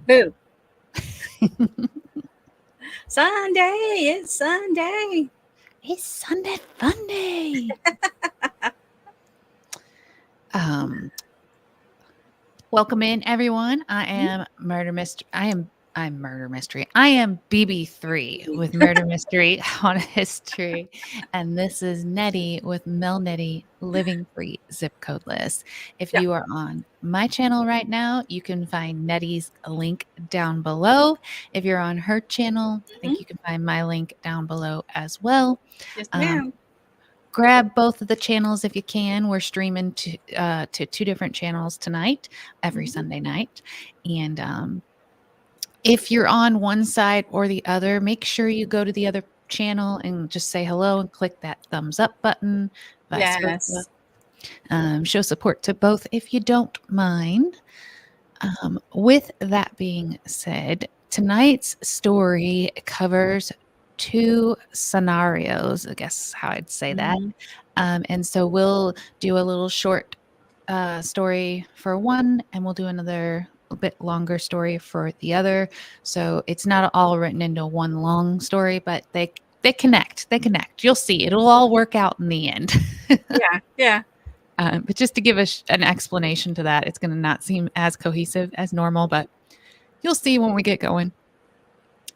Boo. Sunday. It's Sunday. It's Sunday Funday. um, Welcome in, everyone. I am Murder Mystery. I'm Murder Mystery. I am BB3 with Murder Mystery on History, and this is Nettie with Mel Nettie Living Free Zip Codeless. If Yeah. you are on my channel right now, you can find Nettie's link down below. If you're on her channel, I think you can find my link down below as well. Yes, Um, ma'am. Grab both of the channels if you can. We're streaming to two different channels tonight, every Sunday night. And if you're on one side or the other, make sure you go to the other channel and just say hello and click that thumbs up button, vice versa. Yes. Show support to both if you don't mind. With that being said, tonight's story covers two scenarios, I guess how I'd say that. Mhm. And so we'll do a little short story for one, and we'll do another a bit longer story for the other. So it's not all written into one long story, but they connect. They connect. You'll see. It'll all work out in the end. Yeah. Yeah. But just to give an explanation to that, it's going to not seem as cohesive as normal, but you'll see when we get going.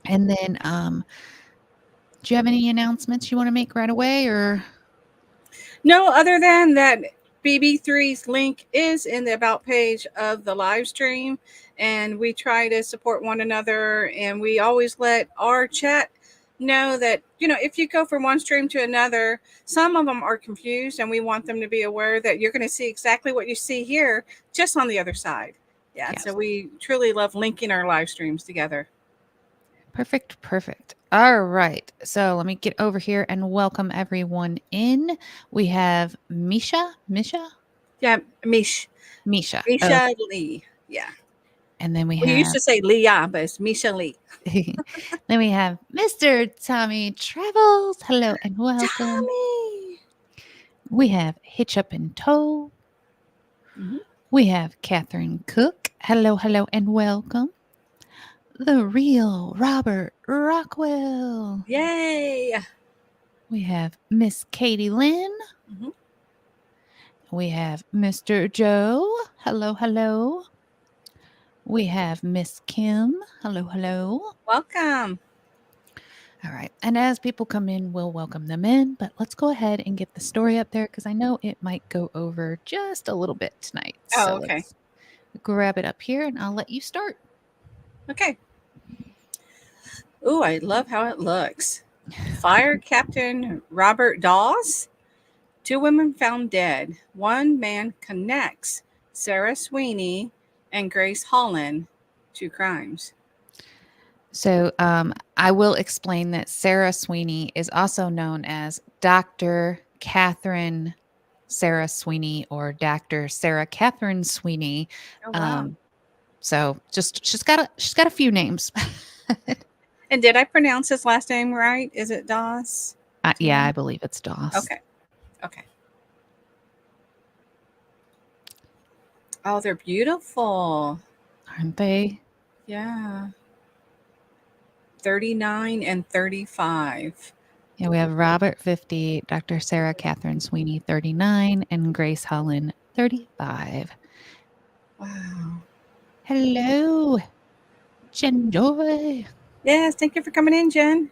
And then, do you have any announcements you want to make right away, or? No, other than that, BB3's link is in the about page of the live stream, and we try to support one another, and we always let our chat know that if you go from one stream to another, some of them are confused, and we want them to be aware that you're going to see exactly what you see here, just on the other side. Yeah, Yes. so we truly love linking our live streams together. Perfect, perfect. All right. So let me get over here and welcome everyone in. We have Misha, Yeah, Mish, Misha. Okay. Misha Lee. Yeah, And then we we used have to say Leah, but it's Misha Lee. then we have Mr. Tommy Travels. Hello and welcome. Tommy. We have Hitch Up in Tow. Mhm. We have Catherine Cook. Hello, hello, and welcome. The real Robert Rockwell. Yay. We have Miss Katie Lynn. Mhm. We have Mr. Joe. Hello, hello. We have Miss Kim. Hello, hello. Welcome. All right. And as people come in, we'll welcome them in. But let's go ahead and get the story up there because I know it might go over just a little bit tonight. Oh, So okay. let's grab it up here and I'll let you start. Okay. Ooh, I love how it looks. Fire Captain Robert Dawes. Two women found dead. One man connects Sarah Sweeney and Grace Holland to crimes. So I will explain that Sarah Sweeney is also known as Dr. Catherine Sarah Sweeney or Dr. Sarah Catherine Sweeney. Oh, wow. Um, so just she's got a few names. And did I pronounce his last name right? Is it Dawes? Do you Yeah, know? I believe it's Doss. Okay. Okay. Oh, they're beautiful. Aren't they? Yeah. 39 and 35. Yeah, we have Robert 50, Dr. Sarah Catherine Sweeney 39, and Grace Holland 35. Wow. Hello, Jen Joy. Yes, thank you for coming in, Jen.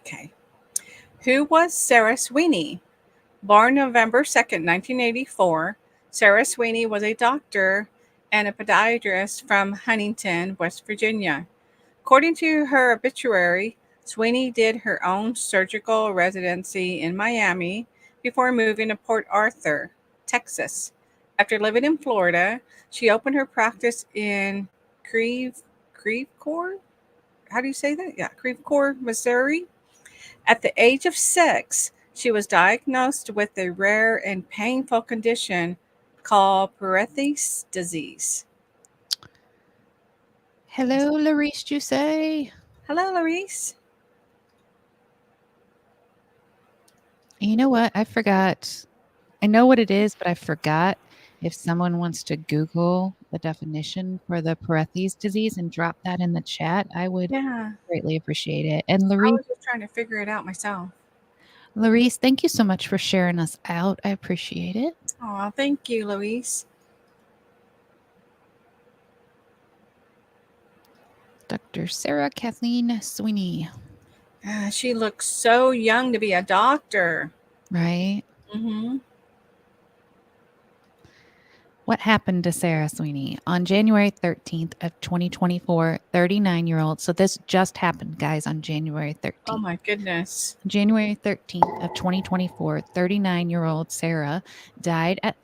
Okay. Who was Sarah Sweeney? Born November 2nd, 1984, Sarah Sweeney was a doctor and a podiatrist from Huntington, West Virginia. According to her obituary, Sweeney did her own surgical residency in Miami before moving to Port Arthur, Texas. After living in Florida, she opened her practice in Crevecoeur. How do you say that? Yeah, Crevecoeur, Missouri. At the age of 6, she was diagnosed with a rare and painful condition called Perthes disease. Hello, Larice Jusay. Hello, Larice. You know what? I forgot. I know what it is, but I forgot. If someone wants to Google the definition for the Perthes disease and drop that in the chat, I would Yeah, greatly appreciate it. And I was just trying to figure it out myself. Larice, thank you so much for sharing us out. I appreciate it. Oh, thank you, Louise. Dr. Sarah Kathleen Sweeney, She looks so young to be a doctor. right? Mm-hmm. What happened to Sarah Sweeney on January 13th of 2024, 39-year-old. So this just happened, guys, on January Oh 13th. my goodness. January 13th of 2024, 39-year-old Sarah died at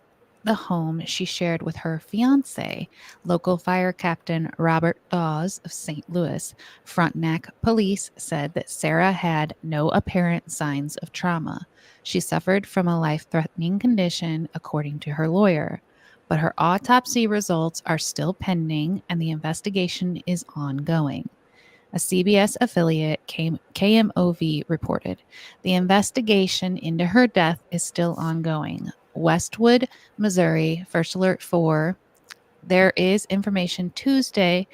the home she shared with her fiance, local fire captain Robert Dawes of St. Louis. Frontenac police said that Sarah had no apparent signs of trauma. She suffered from a life-threatening condition, according to her lawyer. But her autopsy results are still pending and the investigation is ongoing. A CBS affiliate, KMOV, reported the investigation into her death is still ongoing. Westwood, Missouri, First Alert 4. There is information Tuesday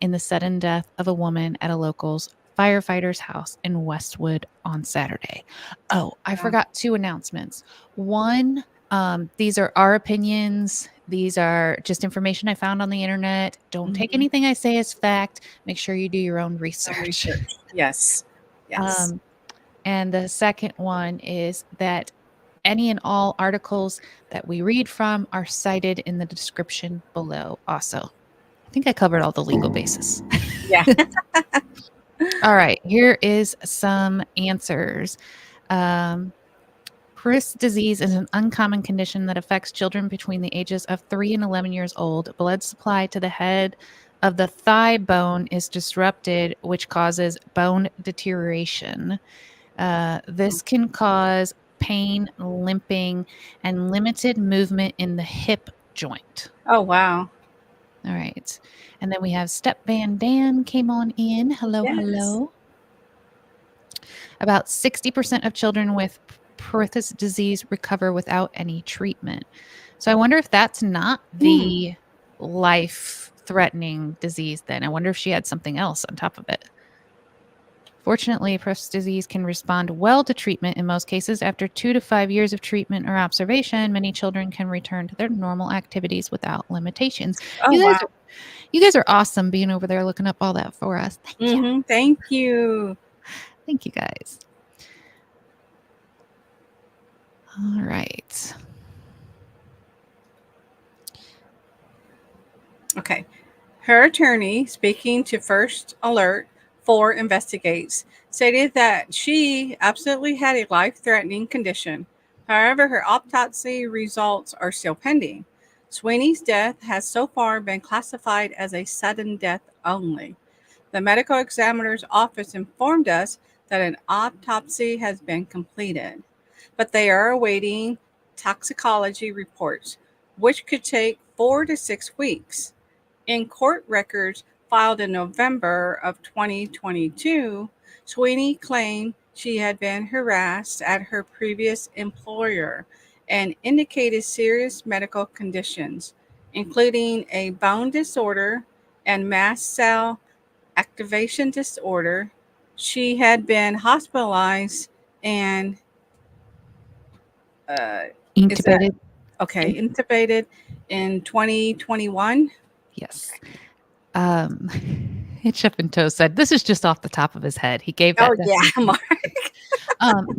in the sudden death of a woman at a local's firefighter's house in Westwood on Saturday. Oh, I Yeah. forgot two announcements. One, these are our opinions. These are just information I found on the internet. Don't take Mm-hmm. anything I say as fact. Make sure you do your own Some research. research. Yes. Yes. Um, and the second one is that any and all articles that we read from are cited in the description below also. I think I covered all the legal bases. Yeah. All right, here is some answers. Perthes disease is an uncommon condition that affects children between the ages of 3 and 11 years old. Blood supply to the head of the thigh bone is disrupted, which causes bone deterioration. This can cause pain, limping, and limited movement in the hip joint. Oh wow. All right. And then we have Step Van Dan came on in. Hello, Yes. hello. About 60% of children with Perthes disease recover without any treatment. So I wonder if that's not the life-threatening disease then. I wonder if she had something else on top of it. Fortunately, Perthes disease can respond well to treatment in most cases. After 2 to 5 years of treatment or observation, many children can return to their normal activities without limitations. Oh wow. You guys are awesome being over there looking up all that for us. Thank you. Mm-hmm. Thank you. Thank you guys. All right. Okay. Her attorney, speaking to First Alert 4 Investigates, stated that she absolutely had a life-threatening condition. However, her autopsy results are still pending. Sweeney's death has so far been classified as a sudden death only. The medical examiner's office informed us that an autopsy has been completed, but they are awaiting toxicology reports, which could take 4 to 6 weeks. In court records filed in November of 2022, Sweeney claimed she had been harassed at her previous employer and indicated serious medical conditions, including a bone disorder and mast cell activation disorder. She had been hospitalized and is that Intubated. okay? Intubated in 2021. Yes. Chef and Toe said this is just off the top of his head. He gave that. Oh yeah, Mark.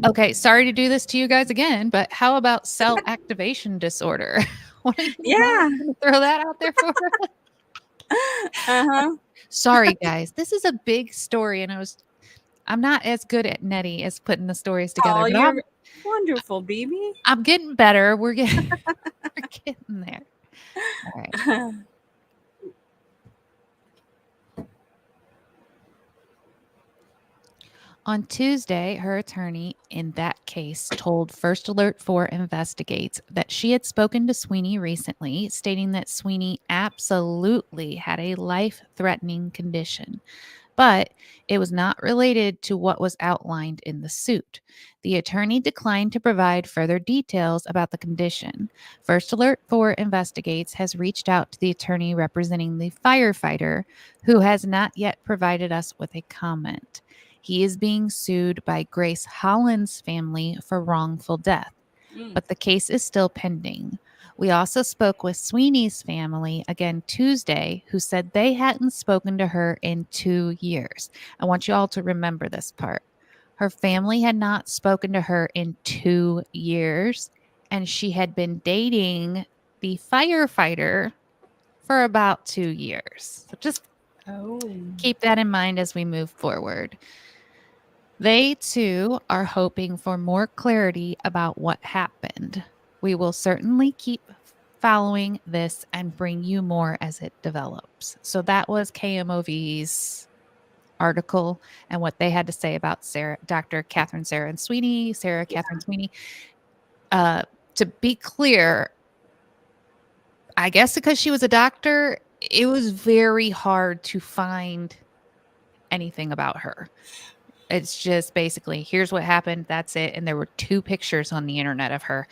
Okay, sorry to do this to you guys again, but how about cell activation disorder? What are you Yeah. gonna throw that out there for us? Uh-huh. Sorry, guys. This is a big story, and I'm not as good at Nettie as putting the stories together, Oh, but you're wonderful, BB. I'm getting better. We're getting we're getting there. All right. On Tuesday, her attorney in that case told First Alert 4 Investigates that she had spoken to Sweeney recently, stating that Sweeney absolutely had a life threatening condition. but it was not related to what was outlined in the suit. The attorney declined to provide further details about the condition. First Alert 4 Investigates has reached out to the attorney representing the firefighter, who has not yet provided us with a comment. He is being sued by Grace Holland's family for wrongful death, Mm. but the case is still pending. We also spoke with Sweeney's family again Tuesday, who said they hadn't spoken to her in 2 years. I want you all to remember this part. Her family had not spoken to her in 2 years, and she had been dating the firefighter for about 2 years. So just Oh. keep that in mind as we move forward. They too are hoping for more clarity about what happened. We will certainly keep following this and bring you more as it develops. So that was KMOV's article and what they had to say about Dr. Catherine Sarah Sweeney. To be clear, I guess because she was a doctor, it was very hard to find anything about her. It's just basically, here's what happened. That's it. And there were 2 pictures on the internet of her,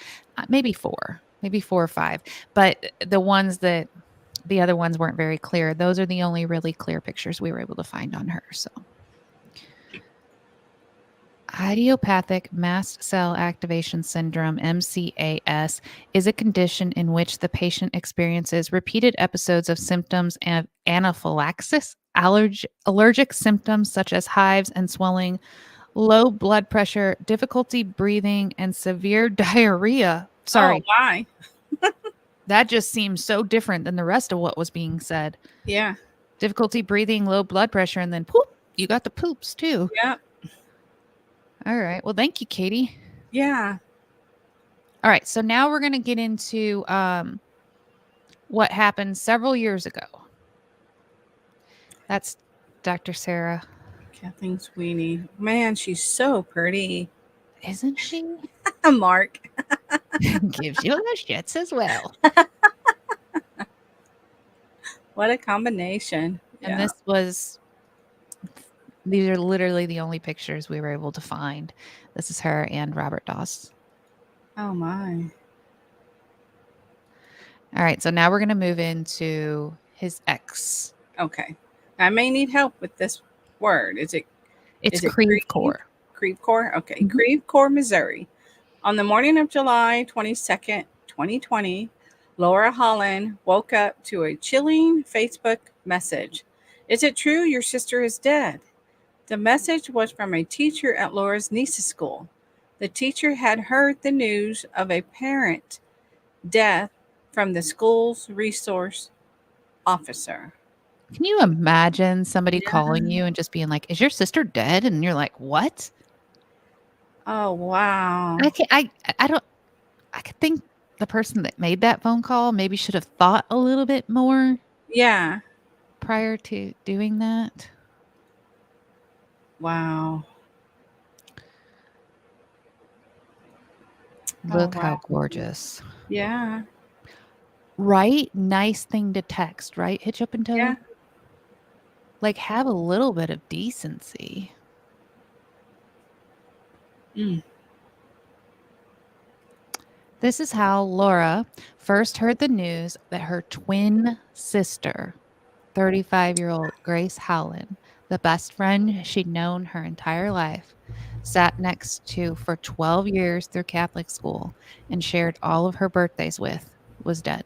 maybe 4 or 5. But the other ones weren't very clear. Those are the only really clear pictures we were able to find on her. So, idiopathic mast cell activation syndrome, MCAS, is a condition in which the patient experiences repeated episodes of symptoms of anaphylaxis, allergic symptoms such as hives and swelling, low blood pressure, difficulty breathing, and severe diarrhea. Oh, Sorry, why? that just seems so different than the rest of what was being said. Yeah. Difficulty breathing, low blood pressure, and then poop. You got the poops too. Yeah. All right. Well, thank you, Katie. Yeah. All right. So now we're going to get into what happened several years ago. That's Dr. Sarah. Kathleen Sweeney. Man, she's so pretty. Isn't she? Mark. Gives you the shits as well. What a combination. And Yeah. these are literally the only pictures we were able to find. This is her and Robert Doss. Oh, my. All right. So now we're going to move into his ex. Okay. I may need help with this word. Is it Creve Coeur. Creve Coeur? Okay. Mhm. Creve Coeur, Missouri. On the morning of July 22nd, 2020, Laura Holland woke up to a chilling Facebook message. Is it true your sister is dead? The message was from a teacher at Laura's niece's school. The teacher had heard the news of a parent death from the school's resource officer. Can you imagine somebody Yeah. calling you and just being like, "Is your sister dead?" And you're like, "What?" Oh, wow. I could think the person that made that phone call maybe should have thought a little bit more Yeah. prior to doing that. Wow. Look Oh, how wow. gorgeous. Yeah. Right? Nice thing to text, right? Hitch up and toe. Yeah. Like, have a little bit of decency. Mm. This is how Laura first heard the news that her twin sister, 35-year-old Grace Howland, the best friend she'd known her entire life, sat next to for 12 years through Catholic school and shared all of her birthdays with, was dead.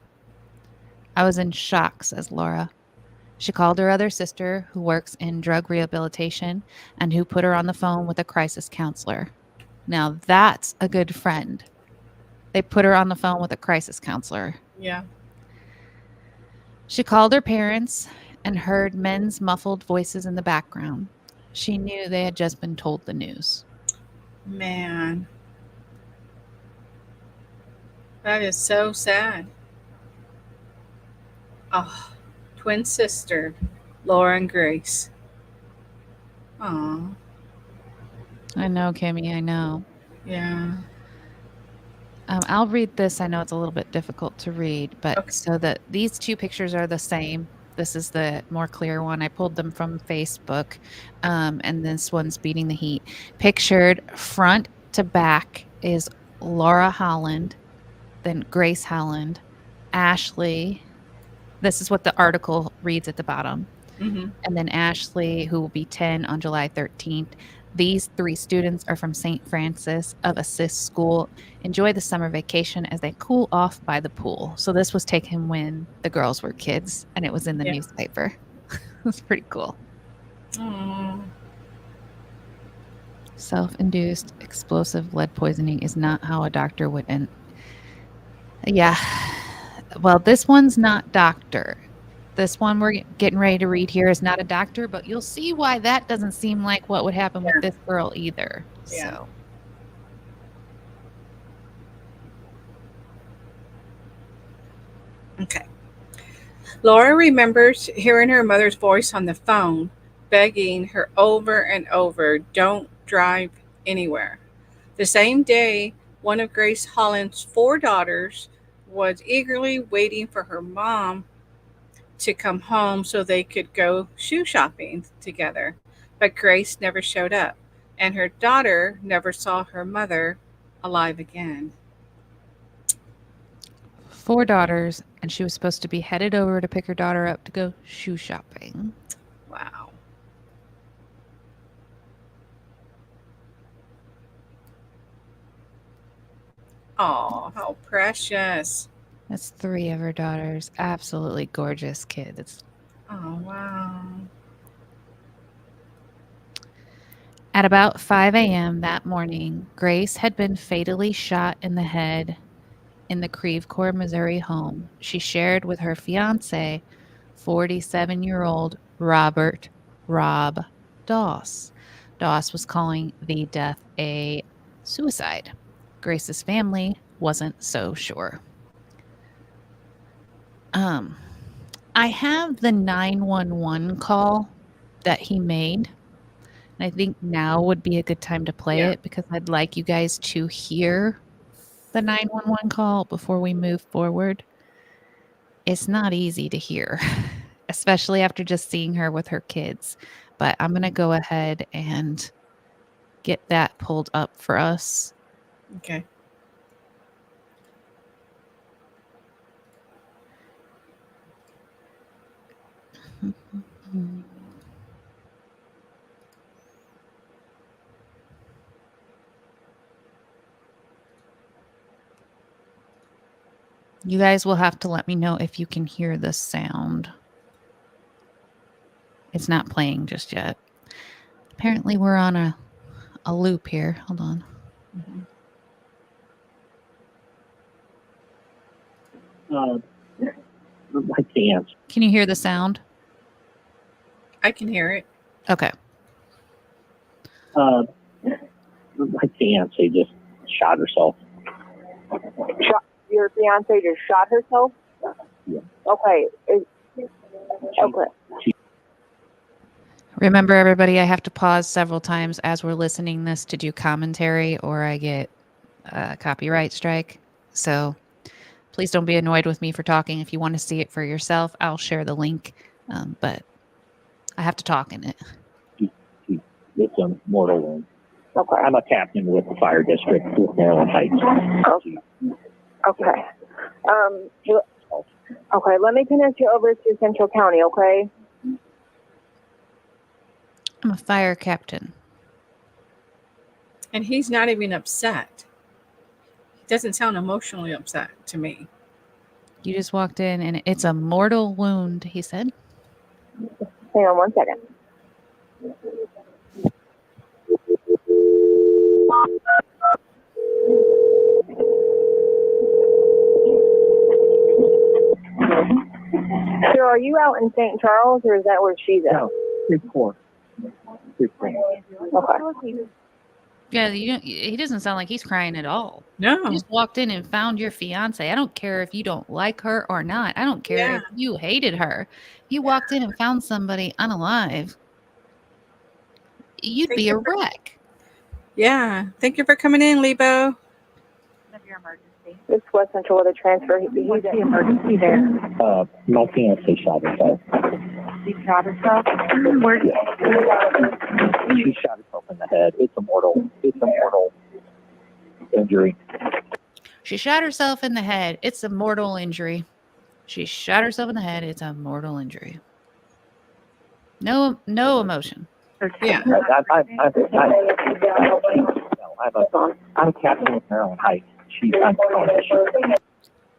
I was in shock, says Laura. She called her other sister, who works in drug rehabilitation, and who put her on the phone with a crisis counselor. Now that's a good friend. They put her on the phone with a crisis counselor. Yeah. She called her parents and heard men's muffled voices in the background. She knew they had just been told the news. Man. That is so sad. Oh, twin sister, Laura and Grace. Aw. I know, Kimmy, I know. Yeah. I'll read this. I know it's a little bit difficult to read, but Okay. so that these 2 pictures are the same. This is the more clear one. I pulled them from Facebook, and this one's Beating the Heat. Pictured front to back is Laura Holland, then Grace Holland, Ashley. This is what the article reads at the bottom. Mm-hmm. And then Ashley, who will be 10 on July 13th. These 3 students are from St. Francis of Assisi School. Enjoy the summer vacation as they cool off by the pool. So this was taken when the girls were kids, and it was in the Yeah. newspaper. It's pretty cool. Oh. Self-induced explosive lead poisoning is not how a doctor would end. Yeah. Well, this one's not doctor. This one we're getting ready to read here is not a doctor, but you'll see why that doesn't seem like what would happen with this girl either. Yeah. So, Okay. Laura remembers hearing her mother's voice on the phone, begging her over and over, "Don't drive anywhere." The same day, one of Grace Holland's 4 daughters was eagerly waiting for her mom to come home so they could go shoe shopping together. But Grace never showed up, and her daughter never saw her mother alive again. 4 daughters, and she was supposed to be headed over to pick her daughter up to go shoe shopping. Wow. Oh, how precious. That's 3 of her daughters. Absolutely gorgeous kids. Oh, wow. At about 5 a.m. that morning, Grace had been fatally shot in the head in the Creve Coeur, Missouri home she shared with her fiance, 47-year-old Robert Rob Doss. Doss was calling the death a suicide. Grace's family wasn't so sure. I have the 911 call that he made. And I think now would be a good time to play it because I'd like you guys to hear the 911 call before we move forward. It's not easy to hear, especially after just seeing her with her kids. But I'm going to go ahead and get that pulled up for us. Okay. You guys will have to let me know if you can hear the sound. It's not playing just yet. Apparently we're on a loop here. Hold on. I can't. Can you hear the sound? I can hear it. Okay. My fiance just shot herself. Your fiance just shot herself? Yeah. Okay. Okay. Remember, everybody, I have to pause several times as we're listening this to do commentary or I get a copyright strike. So please don't be annoyed with me for talking. If you want to see it for yourself, I'll share the link. But I have to talk in it. It's a mortal wound. Okay. I'm a captain with the fire district with Maryland Heights. Okay. Okay, let me connect you over to Central County, okay? I'm a fire captain. And he's not even upset. He doesn't sound emotionally upset to me. You just walked in and it's a mortal wound, he said. Hang on 1 second. So are you out in St. Charles, or is that where she's at? No, Creve Coeur. Okay. Yeah, he doesn't sound like he's crying at all. No. You just walked in and found your fiance. I don't care if you don't like her or not. I don't care if you hated her. You walked in and found somebody unalive. You'd be a wreck. Yeah. Thank you for coming in, Lebo. This West Central Weather Transfer. He's the emergency there. My fiance shot herself. She shot herself? Where? She shot herself in the head. It's a mortal injury. She shot herself in the head. It's a mortal injury. She shot herself in the head. It's a mortal injury. No emotion. Yeah. I'm a captain with Maryland Heights. I'm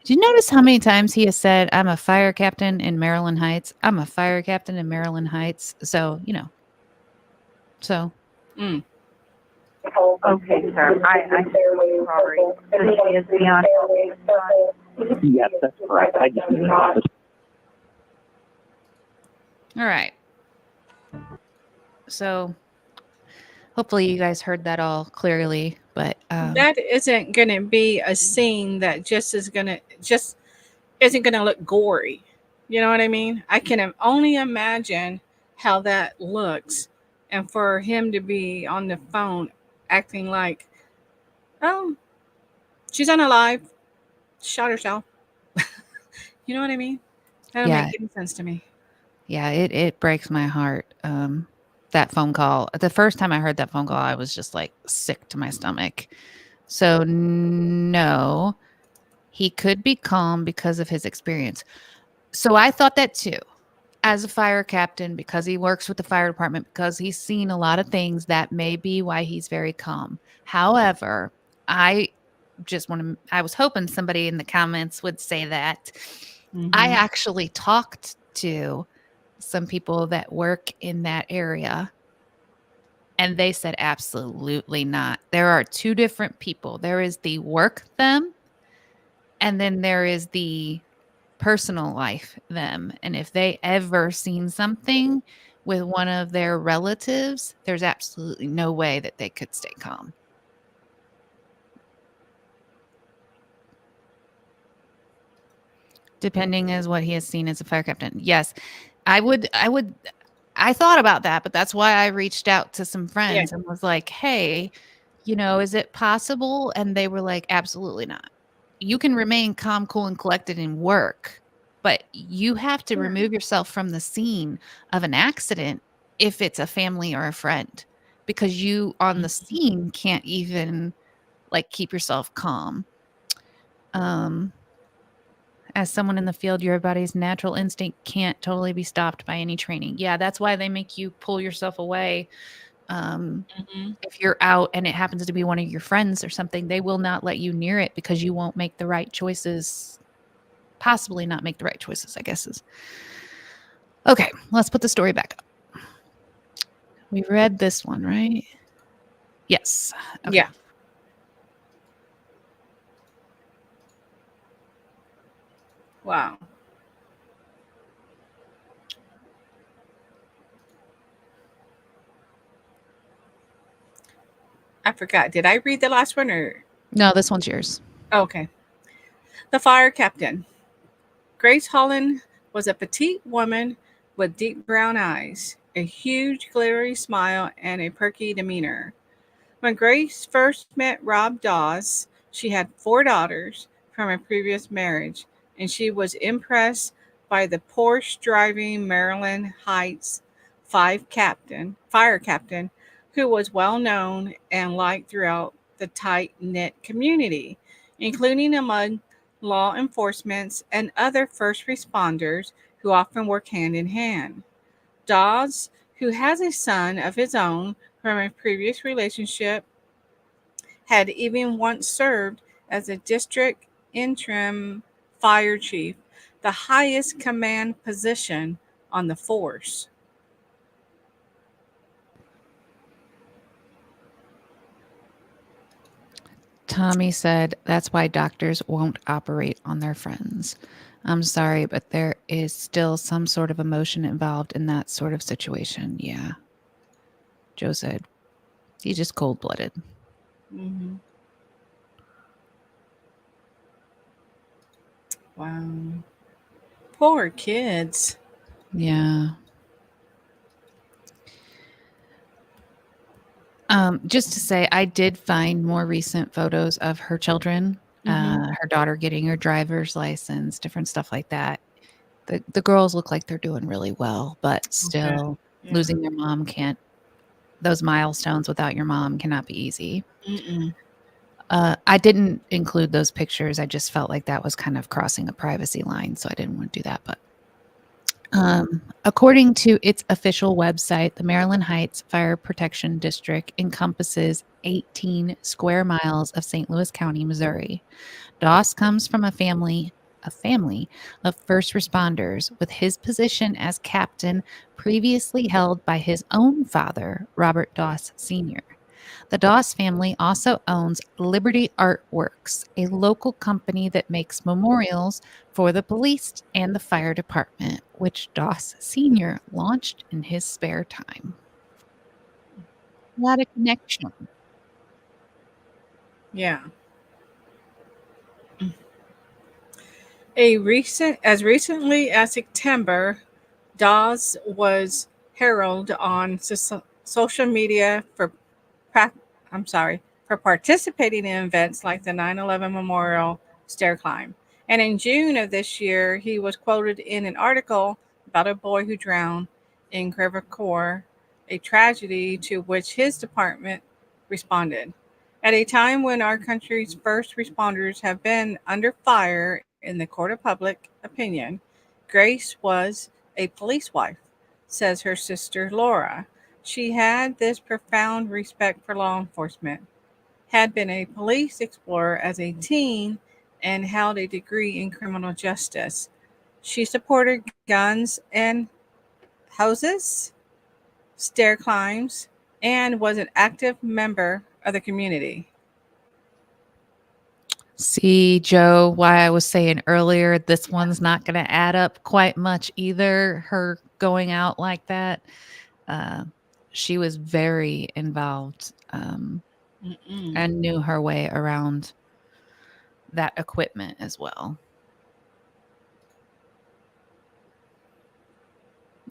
Did you notice how many times he has said, I'm a fire captain in Maryland Heights? I'm a fire captain in Maryland Heights. So, you know. So. Mm. Okay, sir. I sorry. So she is beyond. Yes, that's correct. I just need an office. All right. So hopefully you guys heard that all clearly, but That isn't going to be a scene that just isn't going to look gory. You know what I mean? I can only imagine how that looks, and for him to be on the phone acting like, oh, she's unalive, shot herself. You know what I mean? That don't Yeah. make any sense to me. yeah, it breaks my heart. That phone call. The first time I heard that phone call, I was just like sick to my stomach. So no, he could be calm because of his experience. So I thought that too. As a fire captain, because he works with the fire department, because he's seen a lot of things, that may be why he's very calm. However, I was hoping somebody in the comments would say that. I actually talked to some people that work in that area, and they said absolutely not. There are two different people. There is the work them, and then there is the personal life them. And if they ever seen something with one of their relatives, there's absolutely no way that they could stay calm. Depending as what he has seen as a fire captain. Yes, I thought about that, but that's why I reached out to some friends and was like, hey, is it possible? And they were like, absolutely not. You can remain calm, cool, and collected in work, but you have to remove yourself from the scene of an accident if it's a family or a friend, because you on the scene can't even like keep yourself calm. As someone in the field, your body's natural instinct can't totally be stopped by any training. Yeah, that's why they make you pull yourself away. If you're out and it happens to be one of your friends or something, they will not let you near it because you won't make the right choices. Possibly not make the right choices, I guess is. Okay, let's put the story back up. We read this one, right? Yes. Okay. Yeah. Wow. I forgot. Did I read the last one or? No, this one's yours. Okay. The fire captain. Grace Holland was a petite woman with deep brown eyes, a huge glary smile, and a perky demeanor. When Grace first met Rob Dawes, she had 4 daughters from a previous marriage, and she was impressed by the Porsche driving Maryland Heights fire captain, who was well known and liked throughout the tight knit community, including among law enforcement and other first responders who often work hand in hand. Dawes, who has a son of his own from a previous relationship, had even once served as a district interim fire chief, the highest command position on the force. Tommy said that's why doctors won't operate on their friends. I'm sorry, but there is still some sort of emotion involved in that sort of situation. Yeah. Joe said he's just cold-blooded. Mm-hmm. Wow. Poor kids. Yeah. Just to say, I did find more recent photos of her children, Her daughter getting her driver's license, different stuff like that. The girls look like they're doing really well, but Okay. still Yeah. losing their mom can't. Those milestones without your mom cannot be easy. Mm-mm. I didn't include those pictures. I just felt like that was kind of crossing a privacy line, so I didn't want to do that. But according to its official website, the Maryland Heights Fire Protection District encompasses 18 square miles of St. Louis County, Missouri. Doss comes from a family of first responders, with his position as captain previously held by his own father, Robert Doss Sr. The Doss family also owns Liberty Artworks, a local company that makes memorials for the police and the fire department, which Doss Sr. launched in his spare time. What a connection. Yeah. As recently as September, Dawes was heralded on social media for prac- for participating in events like the 9/11 Memorial Stair Climb. And in June of this year, he was quoted in an article about a boy who drowned in Crevecoeur, a tragedy to which his department responded. At a time when our country's first responders have been under fire in the court of public opinion, Grace was a police wife, says her sister Laura. She had this profound respect for law enforcement, had been a police explorer as a teen, and held a degree in criminal justice. She supported guns and houses, stair climbs, and was an active member of the community. See, Joe, why I was saying earlier, this one's not going to add up quite much either. Her going out like that. Uh, she was very involved Mm-mm. and knew her way around that equipment as well.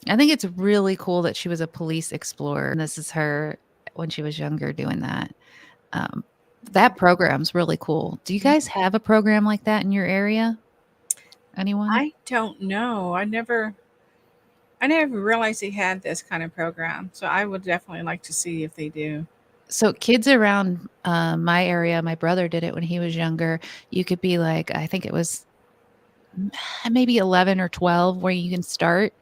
I think it's really cool that she was a police explorer. And this is her when she was younger doing that. That program's really cool. Do you guys have a program like that in your area? Anyone? I don't know. I never realized they had this kind of program. So I would definitely like to see if they do. So kids around my area, my brother did it when he was younger. You could be like, I think it was maybe 11 or 12 where you can start.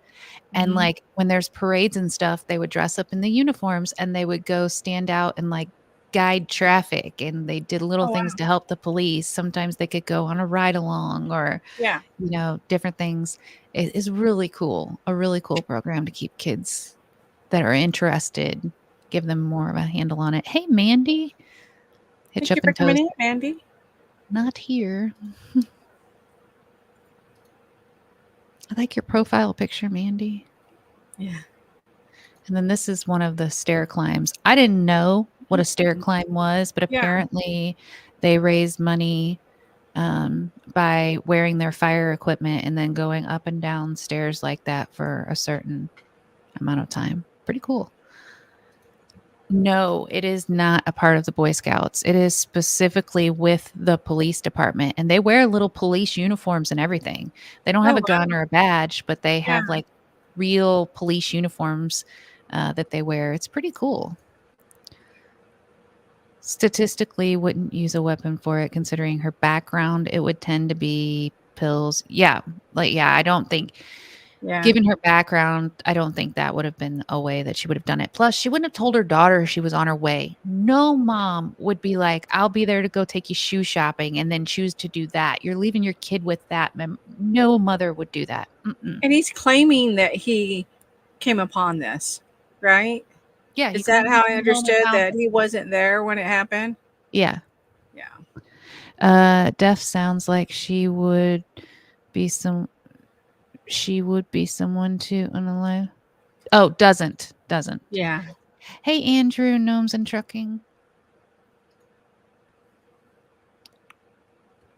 And Mhm. like when there's parades and stuff, they would dress up in the uniforms and they would go stand out and like guide traffic, and they did little Oh wow. things to help the police. Sometimes they could go on a ride along or, Yeah. different things. It is really cool. A really cool program to keep kids that are interested, give them more of a handle on it. Hey, Mandy. Hitch Thank you up for and coming toes. in, Mandy. Not here. I like your profile picture, Mandy. Yeah. And then this is one of the stair climbs. I didn't know what a stair climb was, but Yeah. apparently they raised money by wearing their fire equipment and then going up and down stairs like that for a certain amount of time. Pretty cool. No, it is not a part of the Boy Scouts. It is specifically with the police department, and they wear little police uniforms and everything. They don't have Oh a gun wow. or a badge, but they Yeah. have like real police uniforms that they wear. It's pretty cool. Statistically, wouldn't use a weapon for it, considering her background. It would tend to be pills. Yeah, I don't think. Yeah. Given her background, I don't think that would have been a way that she would have done it. Plus, she wouldn't have told her daughter she was on her way. No mom would be like, I'll be there to go take you shoe shopping and then choose to do that. You're leaving your kid with that. No mother would do that. Mm-mm. And he's claiming that he came upon this, right? Yeah, he Is that claims he how I came home and understood found that it. he wasn't there when it happened? Yeah. Yeah. Def sounds like be some she would be someone to unalive. Oh, doesn't. Yeah. Hey, Andrew, Gnomes and Trucking.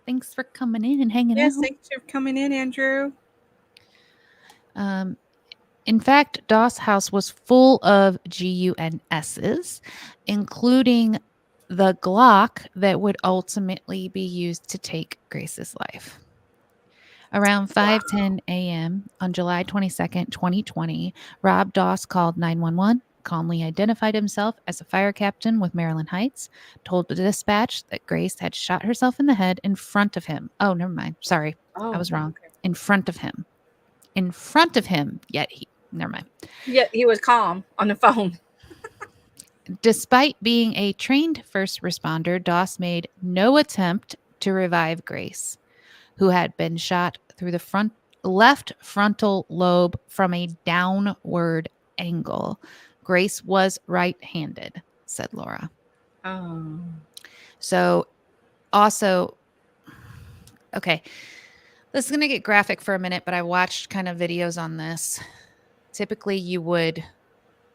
Thanks for coming in and hanging Yes, out. thanks for coming in, Andrew. In fact, Doss House was full of GUNSs, including the Glock that would ultimately be used to take Grace's life. Around 5:10 a.m. on July 22nd, 2020, Rob Doss called 911, calmly identified himself as a fire captain with Maryland Heights, told the dispatch that Grace had shot herself in the head in front of him. Oh, never mind. Sorry. I was wrong. Okay. In front of him. In front of him, yet never mind. Yet he was calm on the phone. Despite being a trained first responder, Doss made no attempt to revive Grace, who had been shot through the left frontal lobe from a downward angle. Grace was right-handed, said Laura. Oh. So also, okay, this is going to get graphic for a minute, but I watched kind of videos on this. Typically, you would,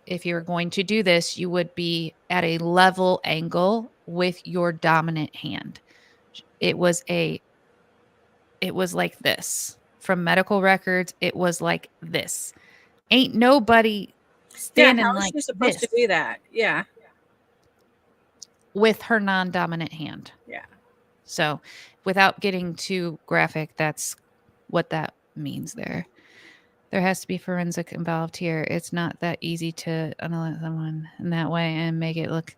if you were going to do this, you would be at a level angle with your dominant hand. It was like this. From medical records, it was like this. Ain't nobody standing how is like she supposed this to do that? Yeah. with her non-dominant hand. Yeah. So, without getting too graphic, that's what that means there. There has to be forensic involved here. It's not that easy to analyze someone in that way and make it look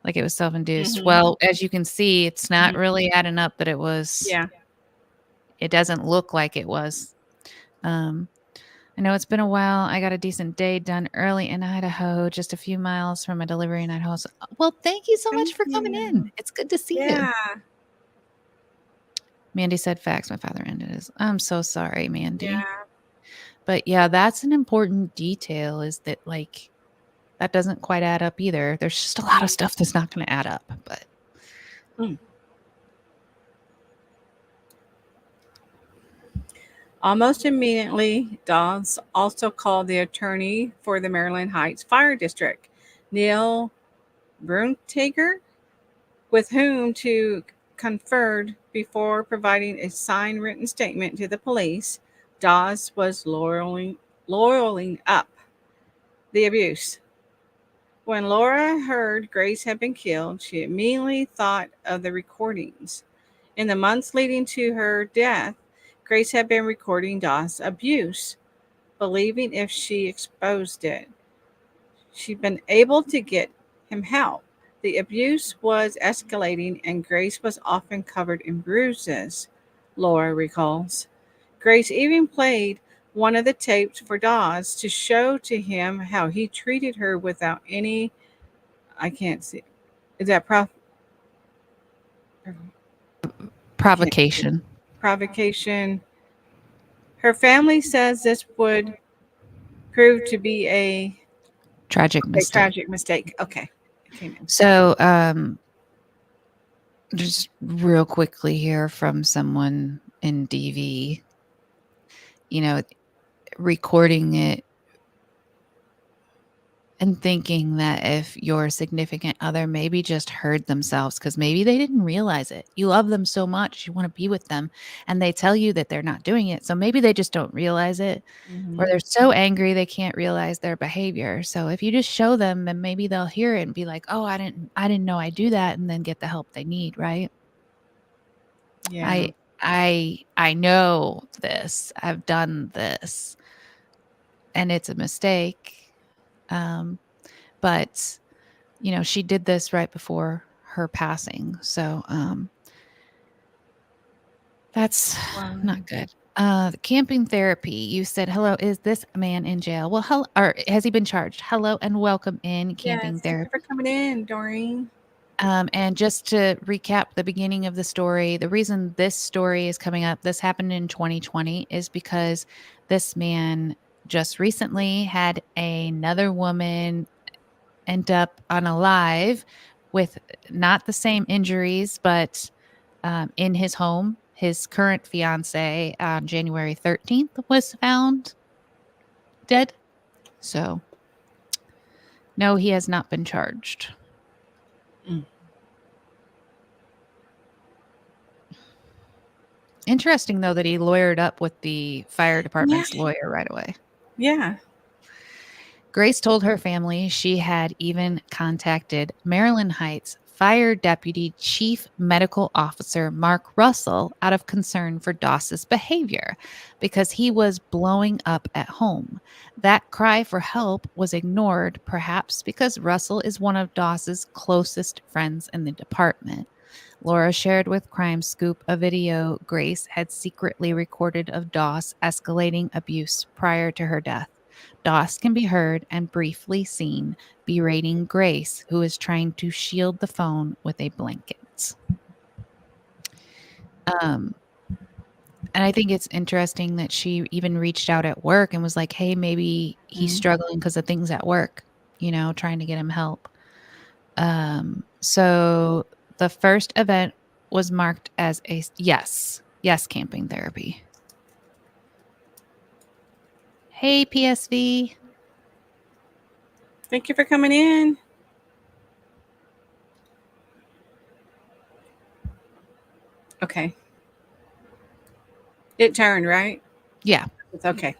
like it was self-induced. Mhm. Well, as you can see, it's not Mhm. really adding up that it was. Yeah. It doesn't look like it was. I know it's been a while. I got a decent day done early in Idaho, just a few miles from a delivery in Idaho. So, well, thank you so much Thank for coming you. in. It's good to see you. Yeah. Mandy said facts. My father ended his. I'm so sorry, Mandy. Yeah. But yeah, that's an important detail is that like that doesn't quite add up either. There's just a lot of stuff that's not going to add up, but Almost immediately, Dawes also called the attorney for the Maryland Heights Fire District, Neil Bruntager, with whom to conferred before providing a signed written statement to the police. Dawes was lawyering up the abuse. When Laura heard Grace had been killed, she immediately thought of the recordings. In the months leading to her death, Grace had been recording Dawes' abuse, believing if she exposed it, she'd been able to get him help. The abuse was escalating and Grace was often covered in bruises, Laura recalls. Grace even played one of the tapes for Dawes to show to him how he treated her without any, I can't see, is that provocation. provocation? Her family says this would prove to be a Tragic mistake. tragic mistake. Okay. It came in. So, just real quickly here from someone in DV, recording it and thinking that if your significant other maybe just heard themselves because maybe they didn't realize it. You love them so much, you want to be with them, and they tell you that they're not doing it. So maybe they just don't realize it, or they're so angry they can't realize their behavior. So if you just show them, then maybe they'll hear it and be like, "Oh, I didn't know I do that," and then get the help they need, right? Yeah. I know this. I've done this, and it's a mistake. But she did this right before her passing. So that's not good. The camping therapy. You said, hello, is this man in jail? Well, hello, or has he been charged? Hello and welcome in camping Yes, thank therapy. you for coming in, Doreen. And just to recap the beginning of the story, the reason this story is coming up, this happened in 2020, is because this man just recently had another woman end up unalive with not the same injuries, but in his home. His current fiance on January 13th was found dead. So, no, he has not been charged. Interesting, though, that he lawyered up with the fire department's lawyer right away. Yeah. Grace told her family she had even contacted Maryland Heights fired Deputy Chief Medical Officer Mark Russell out of concern for Doss's behavior because he was blowing up at home. That cry for help was ignored, perhaps because Russell is one of Doss's closest friends in the department. Laura shared with Crime Scoop a video Grace had secretly recorded of Doss escalating abuse prior to her death. Doss can be heard and briefly seen berating Grace, who is trying to shield the phone with a blanket. And I think it's interesting that she even reached out at work and was like, hey, maybe he's struggling because of things at work, trying to get him help. So the first event was marked as a yes camping therapy. Hey, PSV. Thank you for coming in. Okay. It turned, right? Yeah. It's okay.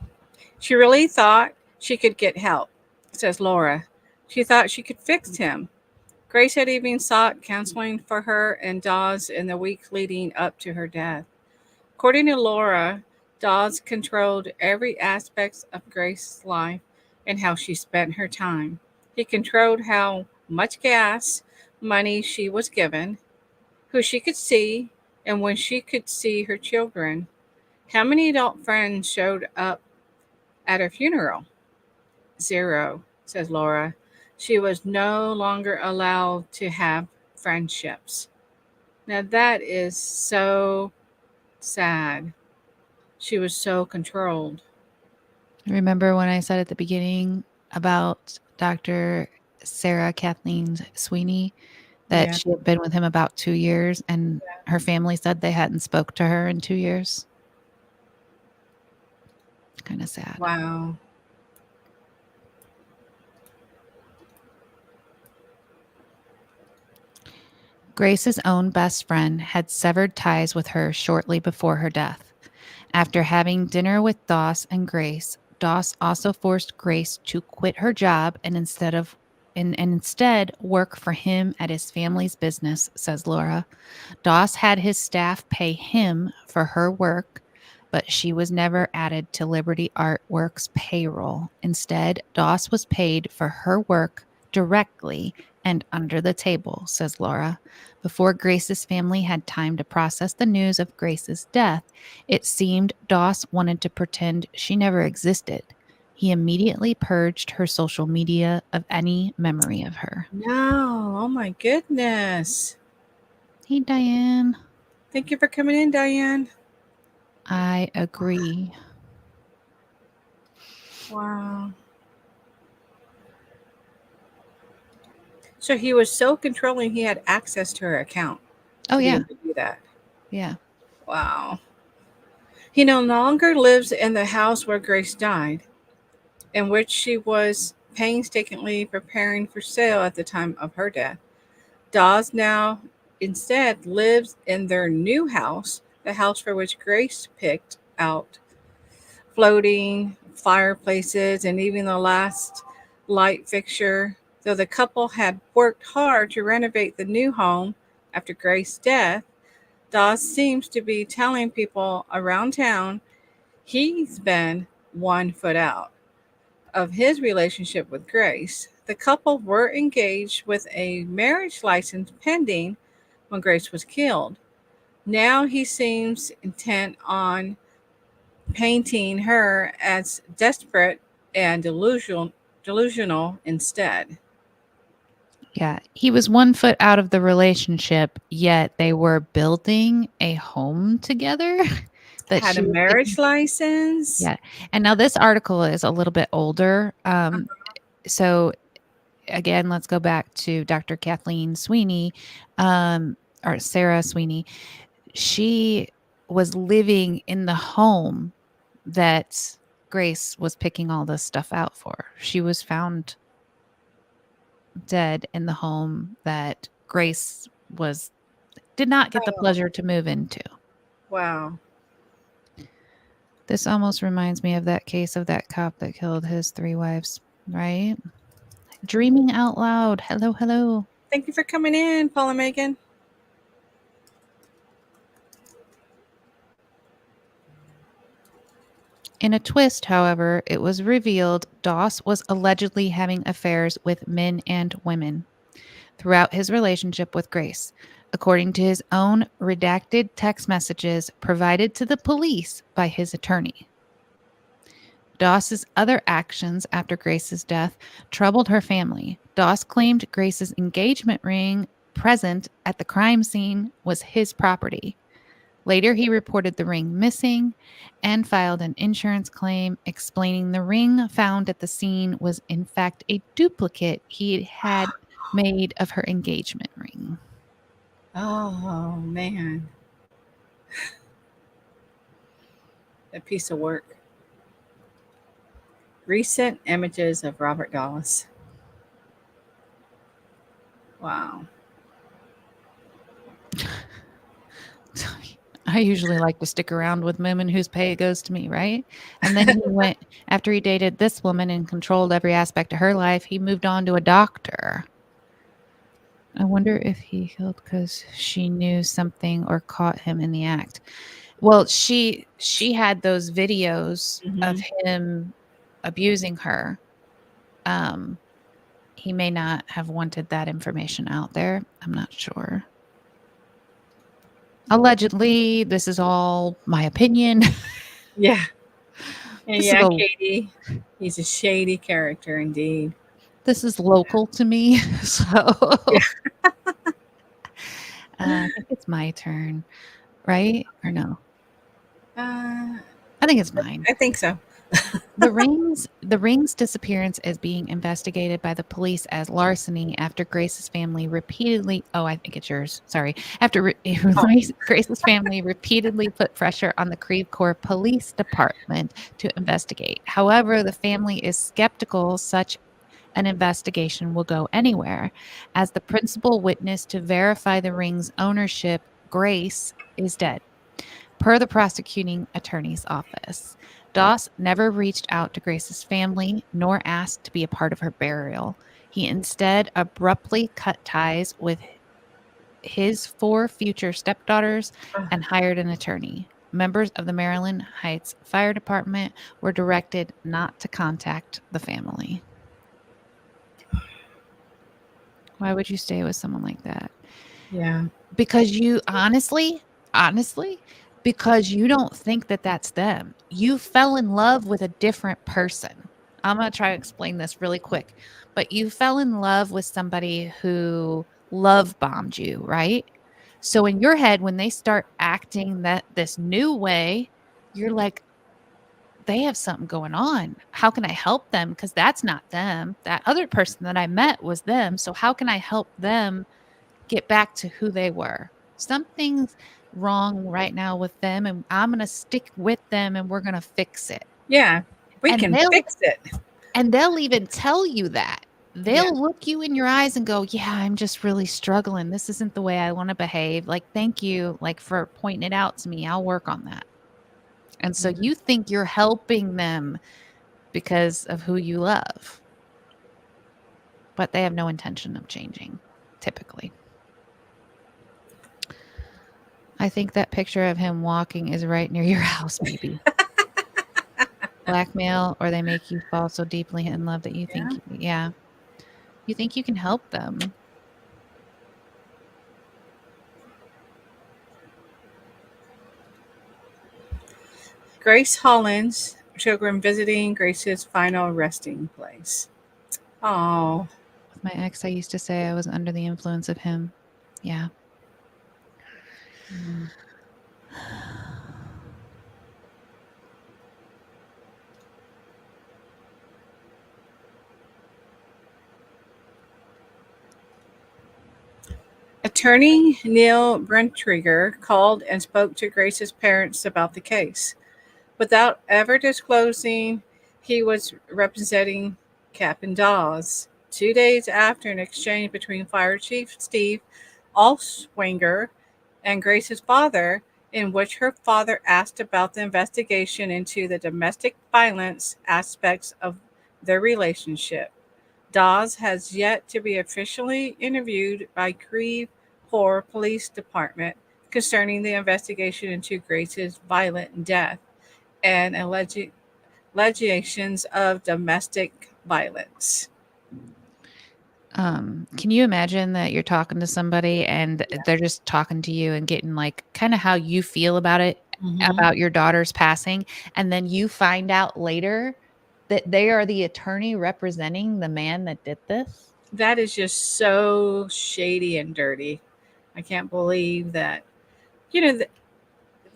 She really thought she could get help, says Laura. She thought she could fix him. Grace had even sought counseling for her and Dawes in the weeks leading up to her death. According to Laura, Dawes controlled every aspect of Grace's life and how she spent her time. He controlled how much gas money she was given, who she could see, and when she could see her children. How many adult friends showed up at her funeral? 0, says Laura. She was no longer allowed to have friendships. Now that is so sad. She was so controlled. Remember when I said at the beginning about Dr. Sarah Kathleen Sweeney that Yeah. she had been with him about 2 years and her family said they hadn't spoke to her in 2 years? Kind of sad. Wow. Grace's own best friend had severed ties with her shortly before her death. After having dinner with Doss and Grace, Doss also forced Grace to quit her job and instead work for him at his family's business, says Laura. Doss had his staff pay him for her work, but she was never added to Liberty Artworks' payroll. Instead, Doss was paid for her work directly and under the table, says Laura. Before Grace's family had time to process the news of Grace's death, it seemed Doss wanted to pretend she never existed. He immediately purged her social media of any memory of her. No. Oh my goodness. Hey, Diane. Thank you for coming in, Diane. I agree. Wow. So he was so controlling he had access to her account. Oh, to be yeah. able to do that. Yeah. Wow. He no longer lives in the house where Grace died, in which she was painstakingly preparing for sale at the time of her death. Dawes now instead lives in their new house, the house for which Grace picked out floating fireplaces and even the last light fixture. Though the couple had worked hard to renovate the new home after Grace's death, Dawes seems to be telling people around town he's been 1 foot out of his relationship with Grace. The couple were engaged with a marriage license pending when Grace was killed. Now he seems intent on painting her as desperate and delusional instead. Yeah. He was 1 foot out of the relationship, yet they were building a home together that Had a she was marriage license. Yeah. And now this article is a little bit older. So again, let's go back to Dr. Kathleen Sweeney, or Sarah Sweeney. She was living in the home that Grace was picking all this stuff out for. She was found dead in the home that Grace did not get the pleasure to move into. Wow. This almost reminds me of that case of that cop that killed his 3 wives, right? Dreaming out loud. Hello, hello. Thank you for coming in, Paula Megan. In a twist, however, it was revealed Doss was allegedly having affairs with men and women throughout his relationship with Grace, according to his own redacted text messages provided to the police by his attorney. Doss's other actions after Grace's death troubled her family. Doss claimed Grace's engagement ring present at the crime scene was his property. Later, he reported the ring missing and filed an insurance claim explaining the ring found at the scene was in fact a duplicate he had made of her engagement ring. Oh, man. A piece of work. Recent images of Robert Dallas. Wow. I usually like to stick around with women whose pay goes to me, right? And then he went, after he dated this woman and controlled every aspect of her life, he moved on to a doctor. I wonder if he killed because she knew something or caught him in the act. Well, she had those videos of him abusing her. He may not have wanted that information out there. I'm not sure. Allegedly, this is all my opinion. Yeah. And This yeah, is Katie, he's a shady character indeed. This is local to me, so I think it's my turn, right? Or no? I think it's mine. I think so. The ring's disappearance is being investigated by the police as larceny after Grace's family repeatedly. Oh, I think it's yours. Sorry. After Grace's family repeatedly put pressure on the Creve Coeur Police Department to investigate. However, the family is skeptical such an investigation will go anywhere, as the principal witness to verify the ring's ownership, Grace, is dead. Per the prosecuting attorney's office, Doss never reached out to Grace's family nor asked to be a part of her burial. He instead abruptly cut ties with his 4 future stepdaughters and hired an attorney. Members of the Maryland Heights Fire Department were directed not to contact the family. Why would you stay with someone like that? Yeah. Because you honestly, because you don't think that that's them. You fell in love with a different person. I'm going to try to explain this really quick. But you fell in love with somebody who love bombed you, right? So in your head, when they start acting this new way, you're like, they have something going on. How can I help them? Because that's not them. That other person that I met was them. So how can I help them get back to who they were? Something's wrong right now with them, and I'm going to stick with them, and we're going to fix it. Yeah, we can fix it. And they'll even tell you that. They'll look you in your eyes and go, yeah, I'm just really struggling. This isn't the way I want to behave. Like, thank you, like, for pointing it out to me. I'll work on that. And so you think you're helping them because of who you love. But they have no intention of changing, typically. I think that picture of him walking is right near your house, maybe. Blackmail, or they make you fall so deeply in love that you think, you think you can help them. Grace Hollins, children visiting Grace's final resting place. Oh. With my ex, I used to say I was under the influence of him. Yeah. Attorney Neil Brentrigger called and spoke to Grace's parents about the case. Without ever disclosing he was representing Captain Dawes. 2 days after an exchange between Fire Chief Steve Allswinger and Grace's father, in which her father asked about the investigation into the domestic violence aspects of their relationship. Dawes has yet to be officially interviewed by Creve Coeur Police Department concerning the investigation into Grace's violent death and allegations of domestic violence. Can you imagine that you're talking to somebody and they're just talking to you and getting like kind of how you feel about it, Mm-hmm. about your daughter's passing, and then you find out later that they are the attorney representing the man that did this? That is just so shady and dirty. I can't believe that. You know,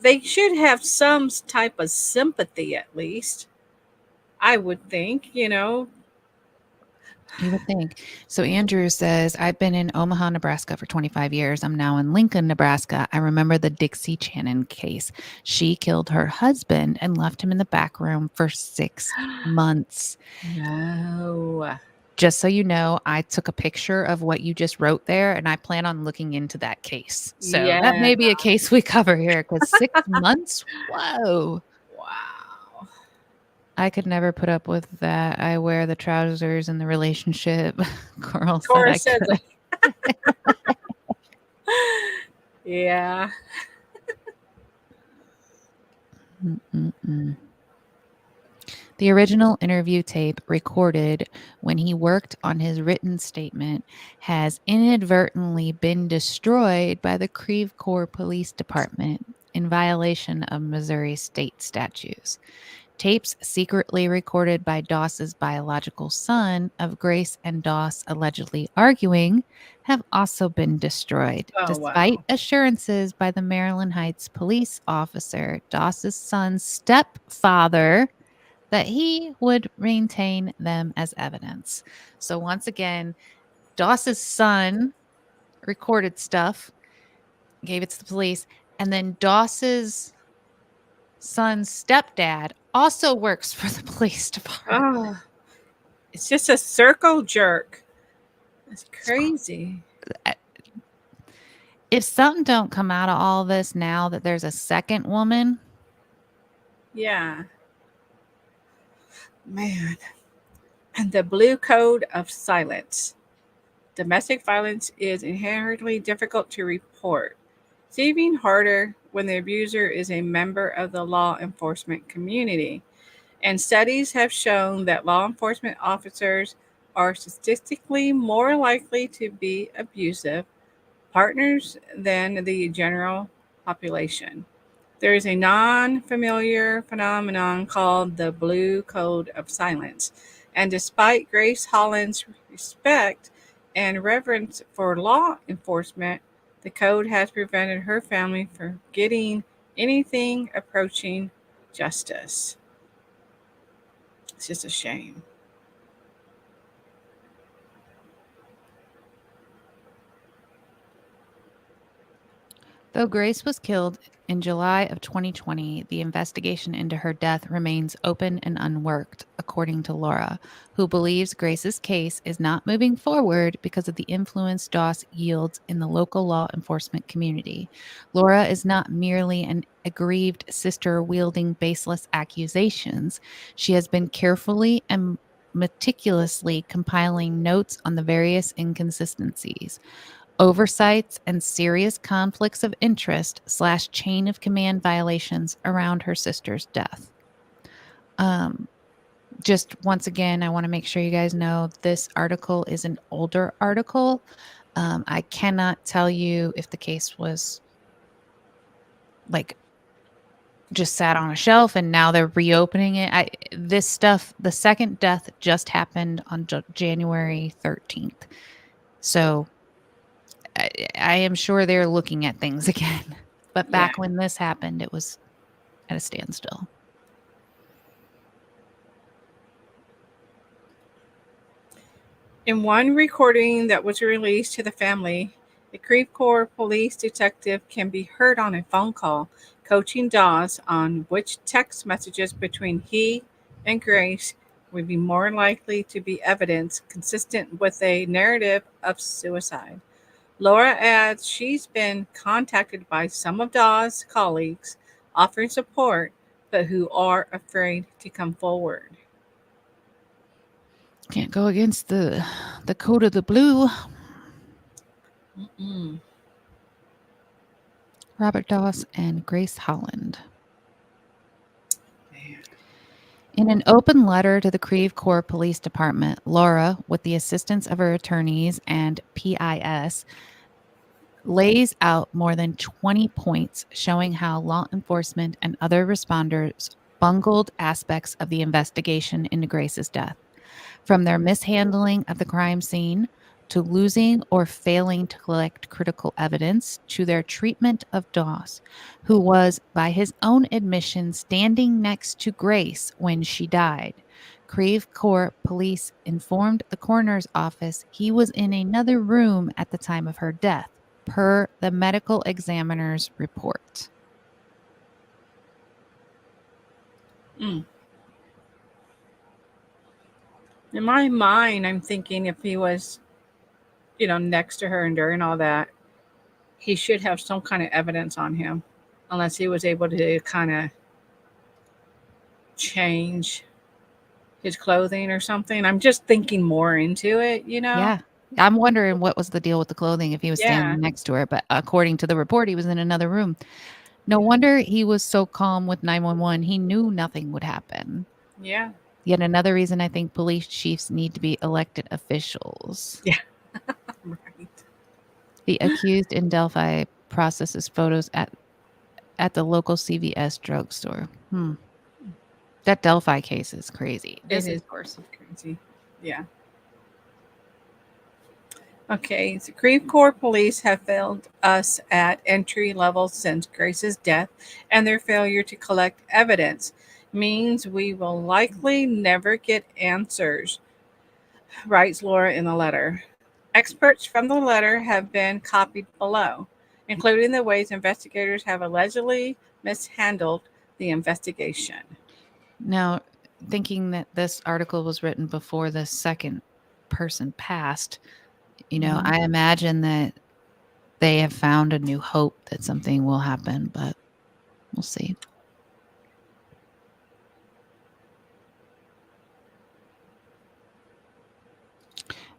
they should have some type of sympathy at least. I would think, You would think. So Andrew says, I've been in Omaha, Nebraska for 25 years. I'm now in Lincoln, Nebraska. I remember the Dixie Channon case. She killed her husband and left him in the back room for 6 months. No. Just so you know, I took a picture of what you just wrote there and I plan on looking into that case. So that Yeah. may be a case we cover here because 6 months? Whoa. Wow. I could never put up with that. I wear the trousers in the relationship. Coral said Cora I says could. it. Yeah. Mm-mm-mm. The original interview tape recorded when he worked on his written statement has inadvertently been destroyed by the Creve Coeur Police Department in violation of Missouri state statutes. Tapes secretly recorded by Doss's biological son of Grace and Doss allegedly arguing have also been destroyed, Oh, despite wow. assurances by the Maryland Heights police officer, Doss's son's stepfather, that he would maintain them as evidence. So once again, Doss's son recorded stuff, gave it to the police, and then Doss's son's stepdad also works for the police department. Oh, it's just a circle jerk. It's crazy. If something don't come out of all this now that there's a second woman, Yeah. Man. And the blue code of silence. Domestic violence is inherently difficult to report. It's even harder when the abuser is a member of the law enforcement community. And studies have shown that law enforcement officers are statistically more likely to be abusive partners than the general population. There is a non familiar phenomenon called the Blue Code of Silence. And despite Grace Holland's respect and reverence for law enforcement, the code has prevented her family from getting anything approaching justice. It's just a shame. though Grace was killed in July of 2020, the investigation into her death remains open and unworked, according to Laura, who believes Grace's case is not moving forward because of the influence Doss yields in the local law enforcement community. Laura is not merely an aggrieved sister wielding baseless accusations. She has been carefully and meticulously compiling notes on the various inconsistencies, oversights, and serious conflicts of interest / chain of command violations around her sister's death. Just once again, I want to make sure you guys know this article is an older article. I cannot tell you if the case was like just sat on a shelf and now they're reopening it. This stuff, the second death just happened on January 13th. So I am sure they're looking at things again. But Yeah. back when this happened, it was at a standstill. In one recording that was released to the family, the Creve Coeur police detective can be heard on a phone call coaching Dawes on which text messages between he and Grace would be more likely to be evidence consistent with a narrative of suicide. Laura adds she's been contacted by some of Dawes' colleagues offering support, but who are afraid to come forward. Can't go against the code of the blue. Mm-mm. Robert Doss and Grace Holland. Man. In an open letter to the Creve Coeur Police Department, Laura, with the assistance of her attorneys and PIS, lays out more than 20 points showing how law enforcement and other responders bungled aspects of the investigation into Grace's death. From their mishandling of the crime scene to losing or failing to collect critical evidence to their treatment of Doss, who was, by his own admission, standing next to Grace when she died. Creve Coeur police informed the coroner's office he was in another room at the time of her death, per the medical examiner's report. Mm. In my mind, I'm thinking if he was, next to her and during all that, he should have some kind of evidence on him, unless he was able to kind of change his clothing or something. I'm just thinking more into it, Yeah. I'm wondering what was the deal with the clothing if he was Yeah. standing next to her. But according to the report, he was in another room. No wonder he was so calm with 911. He knew nothing would happen. Yeah. Yet another reason I think police chiefs need to be elected officials. Yeah. Right. The accused in Delphi processes photos at the local CVS drugstore. That Delphi case is crazy. It is crazy. Yeah. Okay, so Creve Coeur police have failed us at entry level since Grace's death, and their failure to collect evidence means we will likely never get answers, writes Laura in the letter. Experts from the letter have been copied below, including the ways investigators have allegedly mishandled the investigation. Now, thinking that this article was written before the second person passed, I imagine that they have found a new hope that something will happen, but we'll see.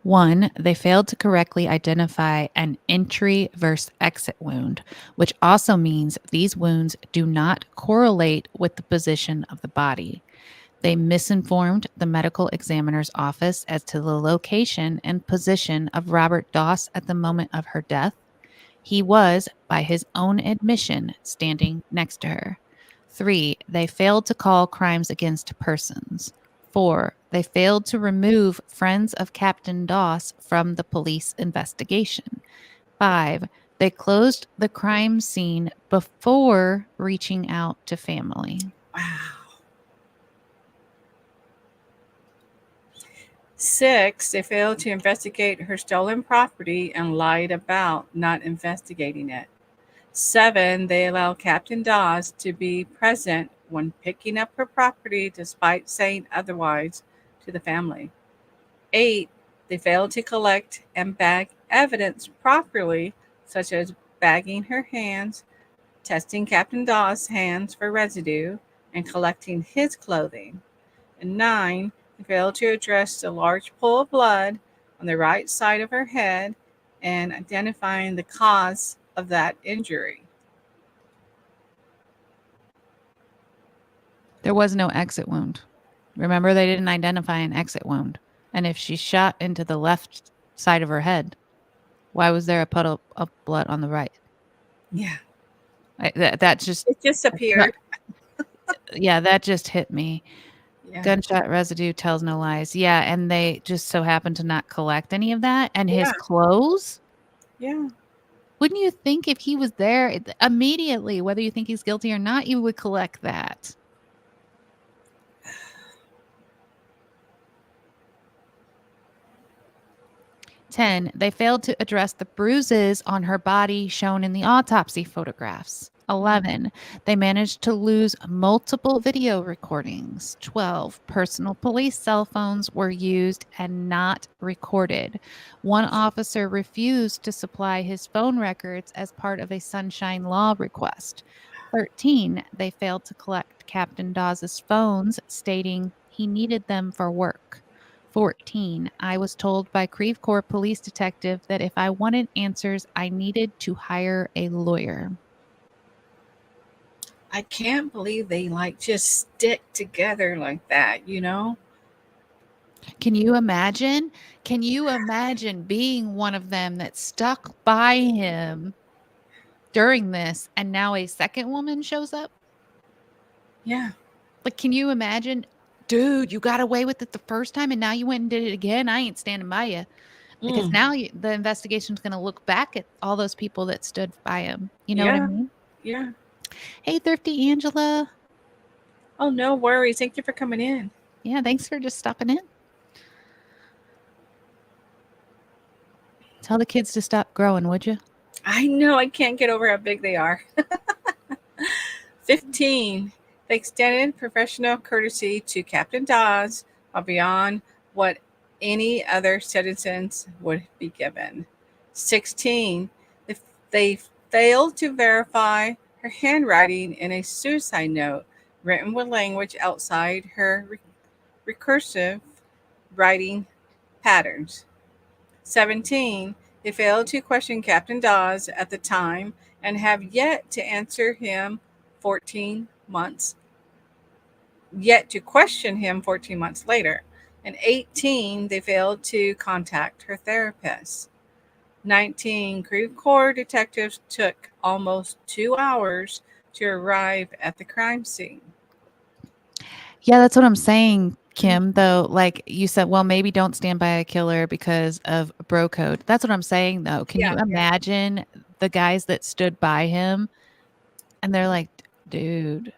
One, they failed to correctly identify an entry versus exit wound, which also means these wounds do not correlate with the position of the body. They misinformed the medical examiner's office as to the location and position of Robert Doss at the moment of her death. He was, by his own admission, standing next to her. 3, they failed to call crimes against persons. 4, they failed to remove friends of Captain Doss from the police investigation. 5, they closed the crime scene before reaching out to family. Wow. 6, they failed to investigate her stolen property and lied about not investigating it. 7, they allowed Captain Dawes to be present when picking up her property despite saying otherwise to the family. 8, they failed to collect and bag evidence properly, such as bagging her hands, testing Captain Dawes' hands for residue, and collecting his clothing. And 9, they failed to address the large pool of blood on the right side of her head and identifying the cause of that injury. There was no exit wound. Remember, they didn't identify an exit wound. And if she shot into the left side of her head, why was there a puddle of blood on the right? Yeah. That just It disappeared. yeah, that just hit me. Yeah. Gunshot residue tells no lies. Yeah, and they just so happened to not collect any of that. And his Yeah. clothes. Yeah. Wouldn't you think if he was there immediately, whether you think he's guilty or not, you would collect that? 10, they failed to address the bruises on her body shown in the autopsy photographs. 11, they managed to lose multiple video recordings. 12, personal police cell phones were used and not recorded. One officer refused to supply his phone records as part of a Sunshine Law request. 13, they failed to collect Captain Dawes' phones, stating he needed them for work. 14. I was told by Creve Coeur police detective that if I wanted answers, I needed to hire a lawyer. I can't believe they like just stick together like that, you know? Can you imagine? Can you imagine being one of them that stuck by him during this and now a second woman shows up? Yeah. Like, can you imagine? Dude, you got away with it the first time and now you went and did it again. I ain't standing by you. Because Mm. now the investigation's going to look back at all those people that stood by him. You know what I Yeah. mean? Yeah. Hey, Thrifty Angela. Oh, no worries. Thank you for coming in. Yeah, thanks for just stopping in. Tell the kids to stop growing, would you? I know. I can't get over how big they are. 15. They extended professional courtesy to Captain Dawes beyond what any other citizens would be given. 16. If they failed to verify her handwriting in a suicide note written with language outside her recursive writing patterns. 17. They failed to question Captain Dawes at the time and have yet to question him 14 months later. And 18, they failed to contact her therapist. 19, Creve Coeur detectives took almost 2 hours to arrive at the crime scene. Yeah, that's what I'm saying, Kim, though. Like you said, well, maybe don't stand by a killer because of bro code. That's what I'm saying, though. Can you imagine the guys that stood by him and they're like, dude,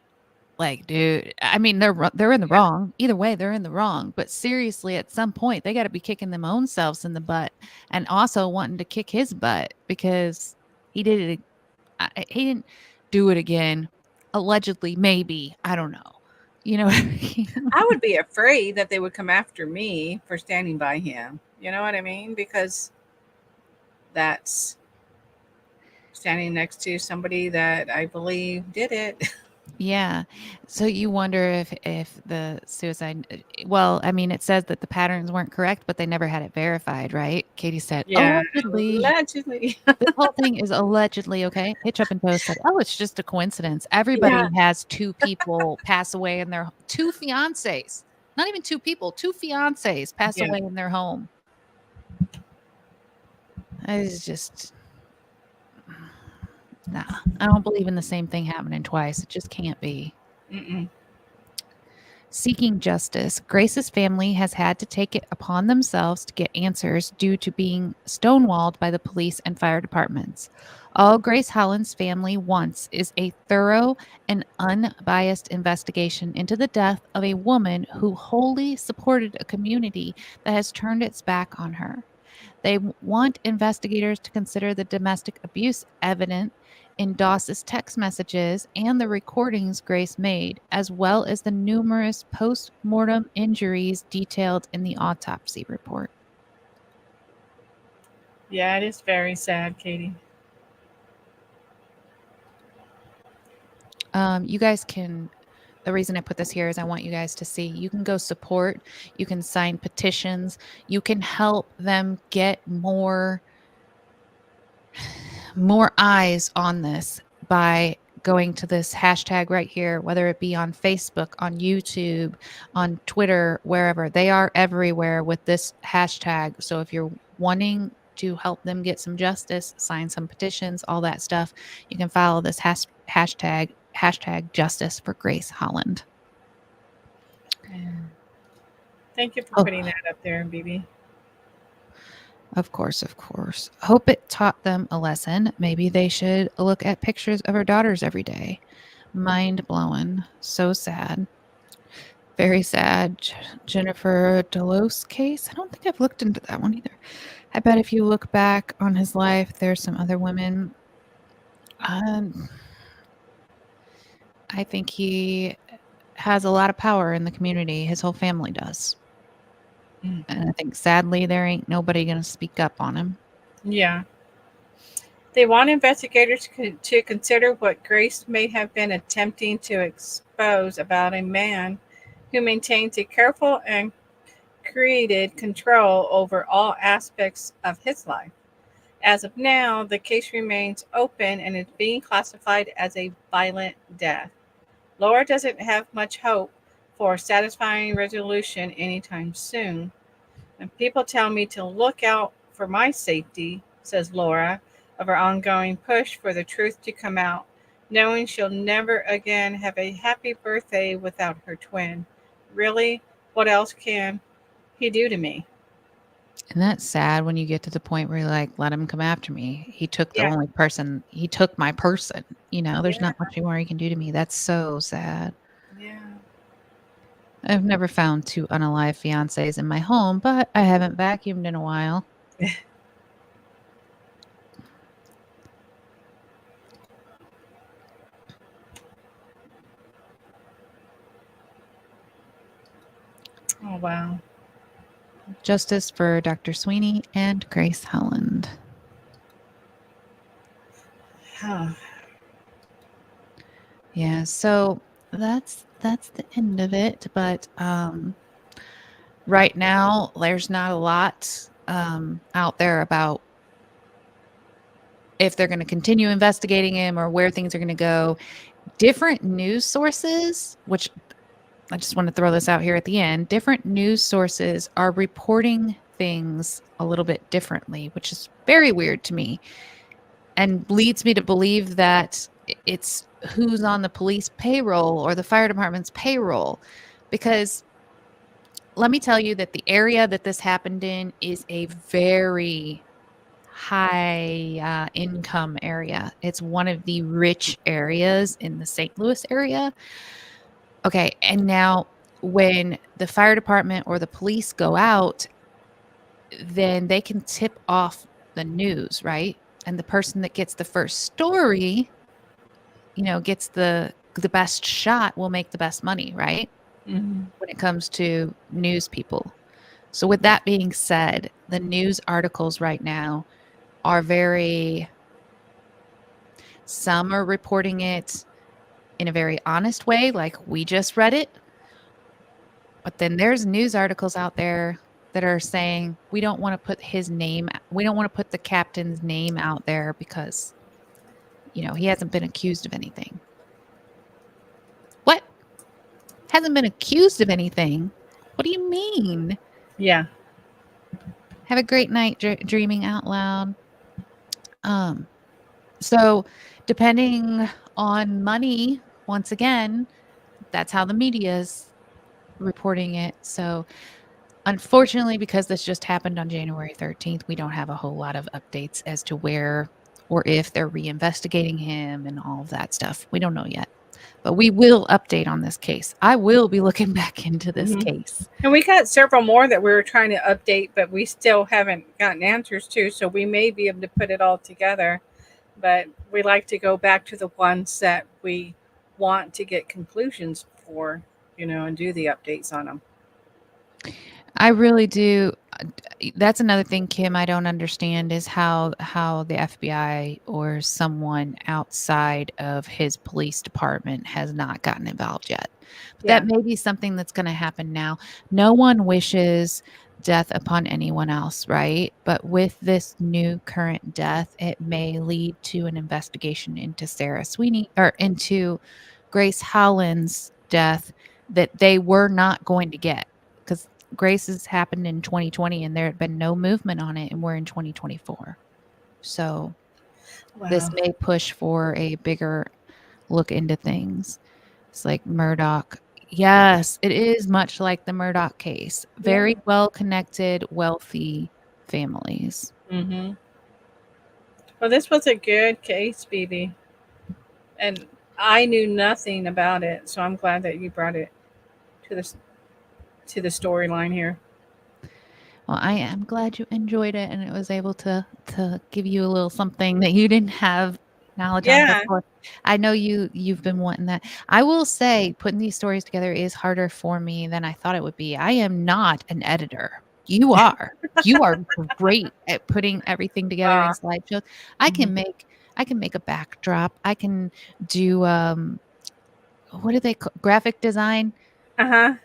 I mean, they're in the wrong. Either way, they're in the wrong. But seriously, at some point, they got to be kicking them own selves in the butt and also wanting to kick his butt because he did it. He didn't do it again. Allegedly, maybe. I don't know. You know what I mean? I would be afraid that they would come after me for standing by him. You know what I mean? Because that's standing next to somebody that I believe did it. Yeah. So you wonder if the suicide well, I mean, it says that the patterns weren't correct, but they never had it verified, right? Katie said, Yeah, allegedly. allegedly. This whole thing is allegedly, okay? Hitch Up and Toast said, "Oh, it's just a coincidence. Everybody Yeah, has 2 people pass away in their 2 fiancés. Not even 2 people, 2 fiancés pass yeah. away in their home." It's just nah. I don't believe in the same thing happening twice. It just can't be. Mm-mm. Seeking justice, Grace's family has had to take it upon themselves to get answers due to being stonewalled by the police and fire departments. All Grace Holland's family wants is a thorough and unbiased investigation into the death of a woman who wholly supported a community that has turned its back on her. They want investigators to consider the domestic abuse evident in Doss's text messages and the recordings Grace made, as well as the numerous post mortem injuries detailed in the autopsy report. Yeah, it is very sad, Katie. You guys can. The reason I put this here is I want you guys to see. You can go support, you can sign petitions, you can help them get more eyes on this by going to this hashtag right here, whether it be on Facebook, on YouTube, on Twitter, wherever. They are everywhere with this hashtag. So if you're wanting to help them get some justice, sign some petitions, all that stuff, you can follow this hashtag justice for Grace Holland. Thank you for Oh. putting that up there, BB. Of course, of course. Hope it taught them a lesson. Maybe they should look at pictures of her daughters every day. Mind blowing. So sad. Very sad. Jennifer Delos case. I don't think I've looked into that one either. I bet if you look back on his life, there's some other women. I think he has a lot of power in the community. His whole family does. Mm. And I think sadly there ain't nobody going to speak up on him. Yeah. They want investigators to consider what Grace may have been attempting to expose about a man who maintains a careful and created control over all aspects of his life. As of now, the case remains open and is being classified as a violent death. Laura doesn't have much hope for a satisfying resolution anytime soon. And people tell me to look out for my safety, says Laura, of her ongoing push for the truth to come out, knowing she'll never again have a happy birthday without her twin. Really? What else can he do to me? And that's sad when you get to the point where you're like, let him come after me. He took Yeah. he took my person. There's Yeah. not much more he can do to me. That's so sad. Yeah. I've never found two unalive fiancés in my home, but I haven't vacuumed in a while. Oh, wow. Justice for Dr. Sweeney and Grace Holland. Yeah, so that's the end of it. But right now, there's not a lot out there about if they're going to continue investigating him or where things are going to go. Different news sources, which I just want to throw this out here at the end, different news sources are reporting things a little bit differently, which is very weird to me and leads me to believe that it's who's on the police payroll or the fire department's payroll. Because let me tell you that the area that this happened in is a very high income area. It's one of the rich areas in the St. Louis area. Okay, and now when the fire department or the police go out, then they can tip off the news, right? And the person that gets the first story, gets the best shot will make the best money, right? Mm-hmm. When it comes to news people. So with that being said, the news articles right now are some are reporting it in a very honest way, like we just read it. But then there's news articles out there that are saying we don't want to put we don't want to put the captain's name out there because, he hasn't been accused of anything. What? Hasn't been accused of anything? What do you mean? Yeah. Have a great night dreaming out loud. So depending on money, once again, that's how the media is reporting it. So unfortunately, because this just happened on January 13th, we don't have a whole lot of updates as to where or if they're reinvestigating him and all of that stuff. We don't know yet. But we will update on this case. I will be looking back into this Mhm. case. And we got several more that we were trying to update, but we still haven't gotten answers to. So we may be able to put it all together. But we like to go back to the ones that we want to get conclusions for, and do the updates on them. I really do. That's another thing, Kim, I don't understand is how the FBI or someone outside of his police department has not gotten involved yet. But Yeah. that may be something that's going to happen now. No one wishes death upon anyone else, right? But with this new current death, it may lead to an investigation into Sarah Sweeney or into Grace Holland's death that they were not going to get because Grace has happened in 2020 and there had been no movement on it, and we're in 2024. So this Wow. may push for a bigger look into things. It's like Murdoch. Yes, it is much like the Murdoch case. Very well connected, wealthy families. Mm-hmm. Well, this was a good case, Phoebe. And I knew nothing about it, so I'm glad that you brought it to the storyline here. Well, I am glad you enjoyed it and it was able to give you a little something that you didn't have knowledge on Yeah. before. I know you've been wanting that. I will say putting these stories together is harder for me than I thought it would be. I am not an editor. You are. You are great at putting everything together in slideshows. I Mhm. can make a backdrop. I can do what do they call graphic design? Uh-huh.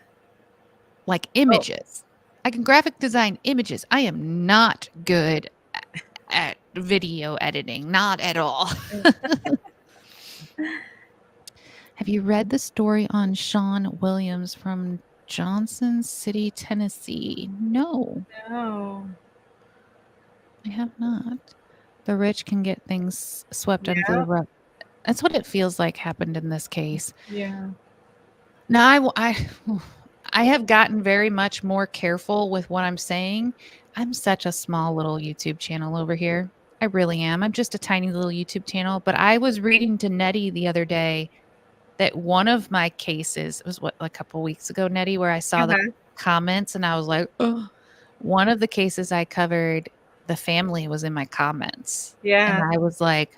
Like Oh, images. I can graphic design images. I am not good at video editing, not at all. Have you read the story on Sean Williams from Johnson City, Tennessee? No, Oh, I have not. The rich can get things swept under the yeah, rug. That's what it feels like happened in this case. yeah. Now, I have gotten very much more careful with what I'm saying. I'm such a small little YouTube channel over here. I really am. I'm just a tiny little YouTube channel. But I was reading to Nettie the other day that one of my cases, it was what, a couple weeks ago, Nettie, where I saw the Uh-huh. comments and I was like, oh, one of the cases I covered, the family was in my comments. And Yeah, I was like,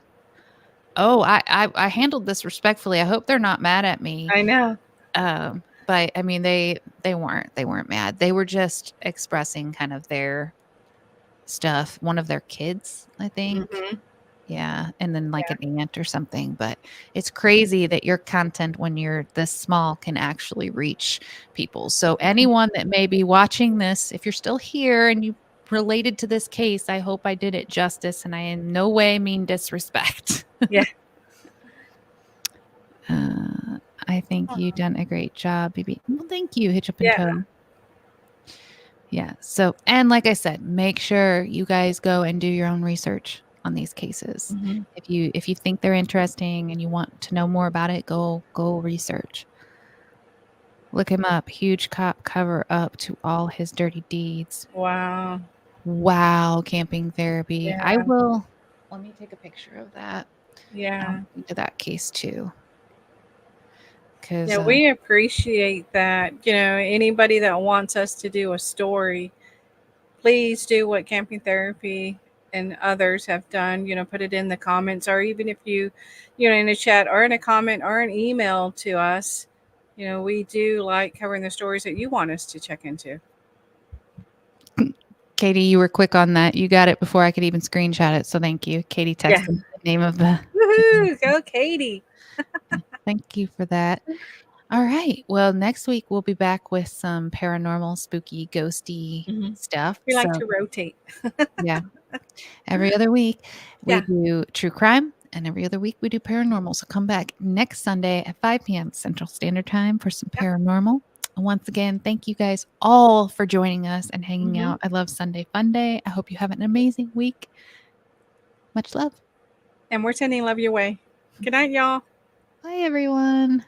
oh, I handled this respectfully. I hope they're not mad at me. I know. But I mean, they weren't mad. They were just expressing kind of their stuff. One of their kids, I think. Mhm. Yeah. And then like an aunt or something. But it's crazy that your content, when you're this small, can actually reach people. So anyone that may be watching this, if you're still here and you related to this case, I hope I did it justice and I in no way mean disrespect. Yeah. I think you done a great job, BB. Well, thank you, Hitch Up and Yeah. Toe. Yeah. So, and like I said, make sure you guys go and do your own research on these cases. Mhm. If you think they're interesting and you want to know more about it, go research. Look him up. Huge cop cover up to all his dirty deeds. Wow. Wow, camping therapy. I Yeah. will. Let me take a picture of that. Yeah. Into that case too, because Yeah, we appreciate that. Anybody that wants us to do a story, please do what Camping Therapy and others have done. Put it in the comments, or even if in a chat or in a comment or an email to us. We do like covering the stories that you want us to check into. Katie, you were quick on that. You got it before I could even screenshot it. So thank you. Katie Yeah. texted me the name of the. Woohoo! Go, Katie. Thank you for that. All right. Well, next week we'll be back with some paranormal, spooky, ghosty Mhm. stuff. We like So, to rotate. yeah, every other week we Yeah. do true crime, and every other week we do paranormal. So come back next Sunday at 5 p.m. Central Standard Time for some Yep. paranormal. Once again, thank you guys all for joining us and hanging Mhm. out. I love Sunday Fun Day. I hope you have an amazing week. Much love. And we're sending love your way. Good night, y'all. Bye, everyone.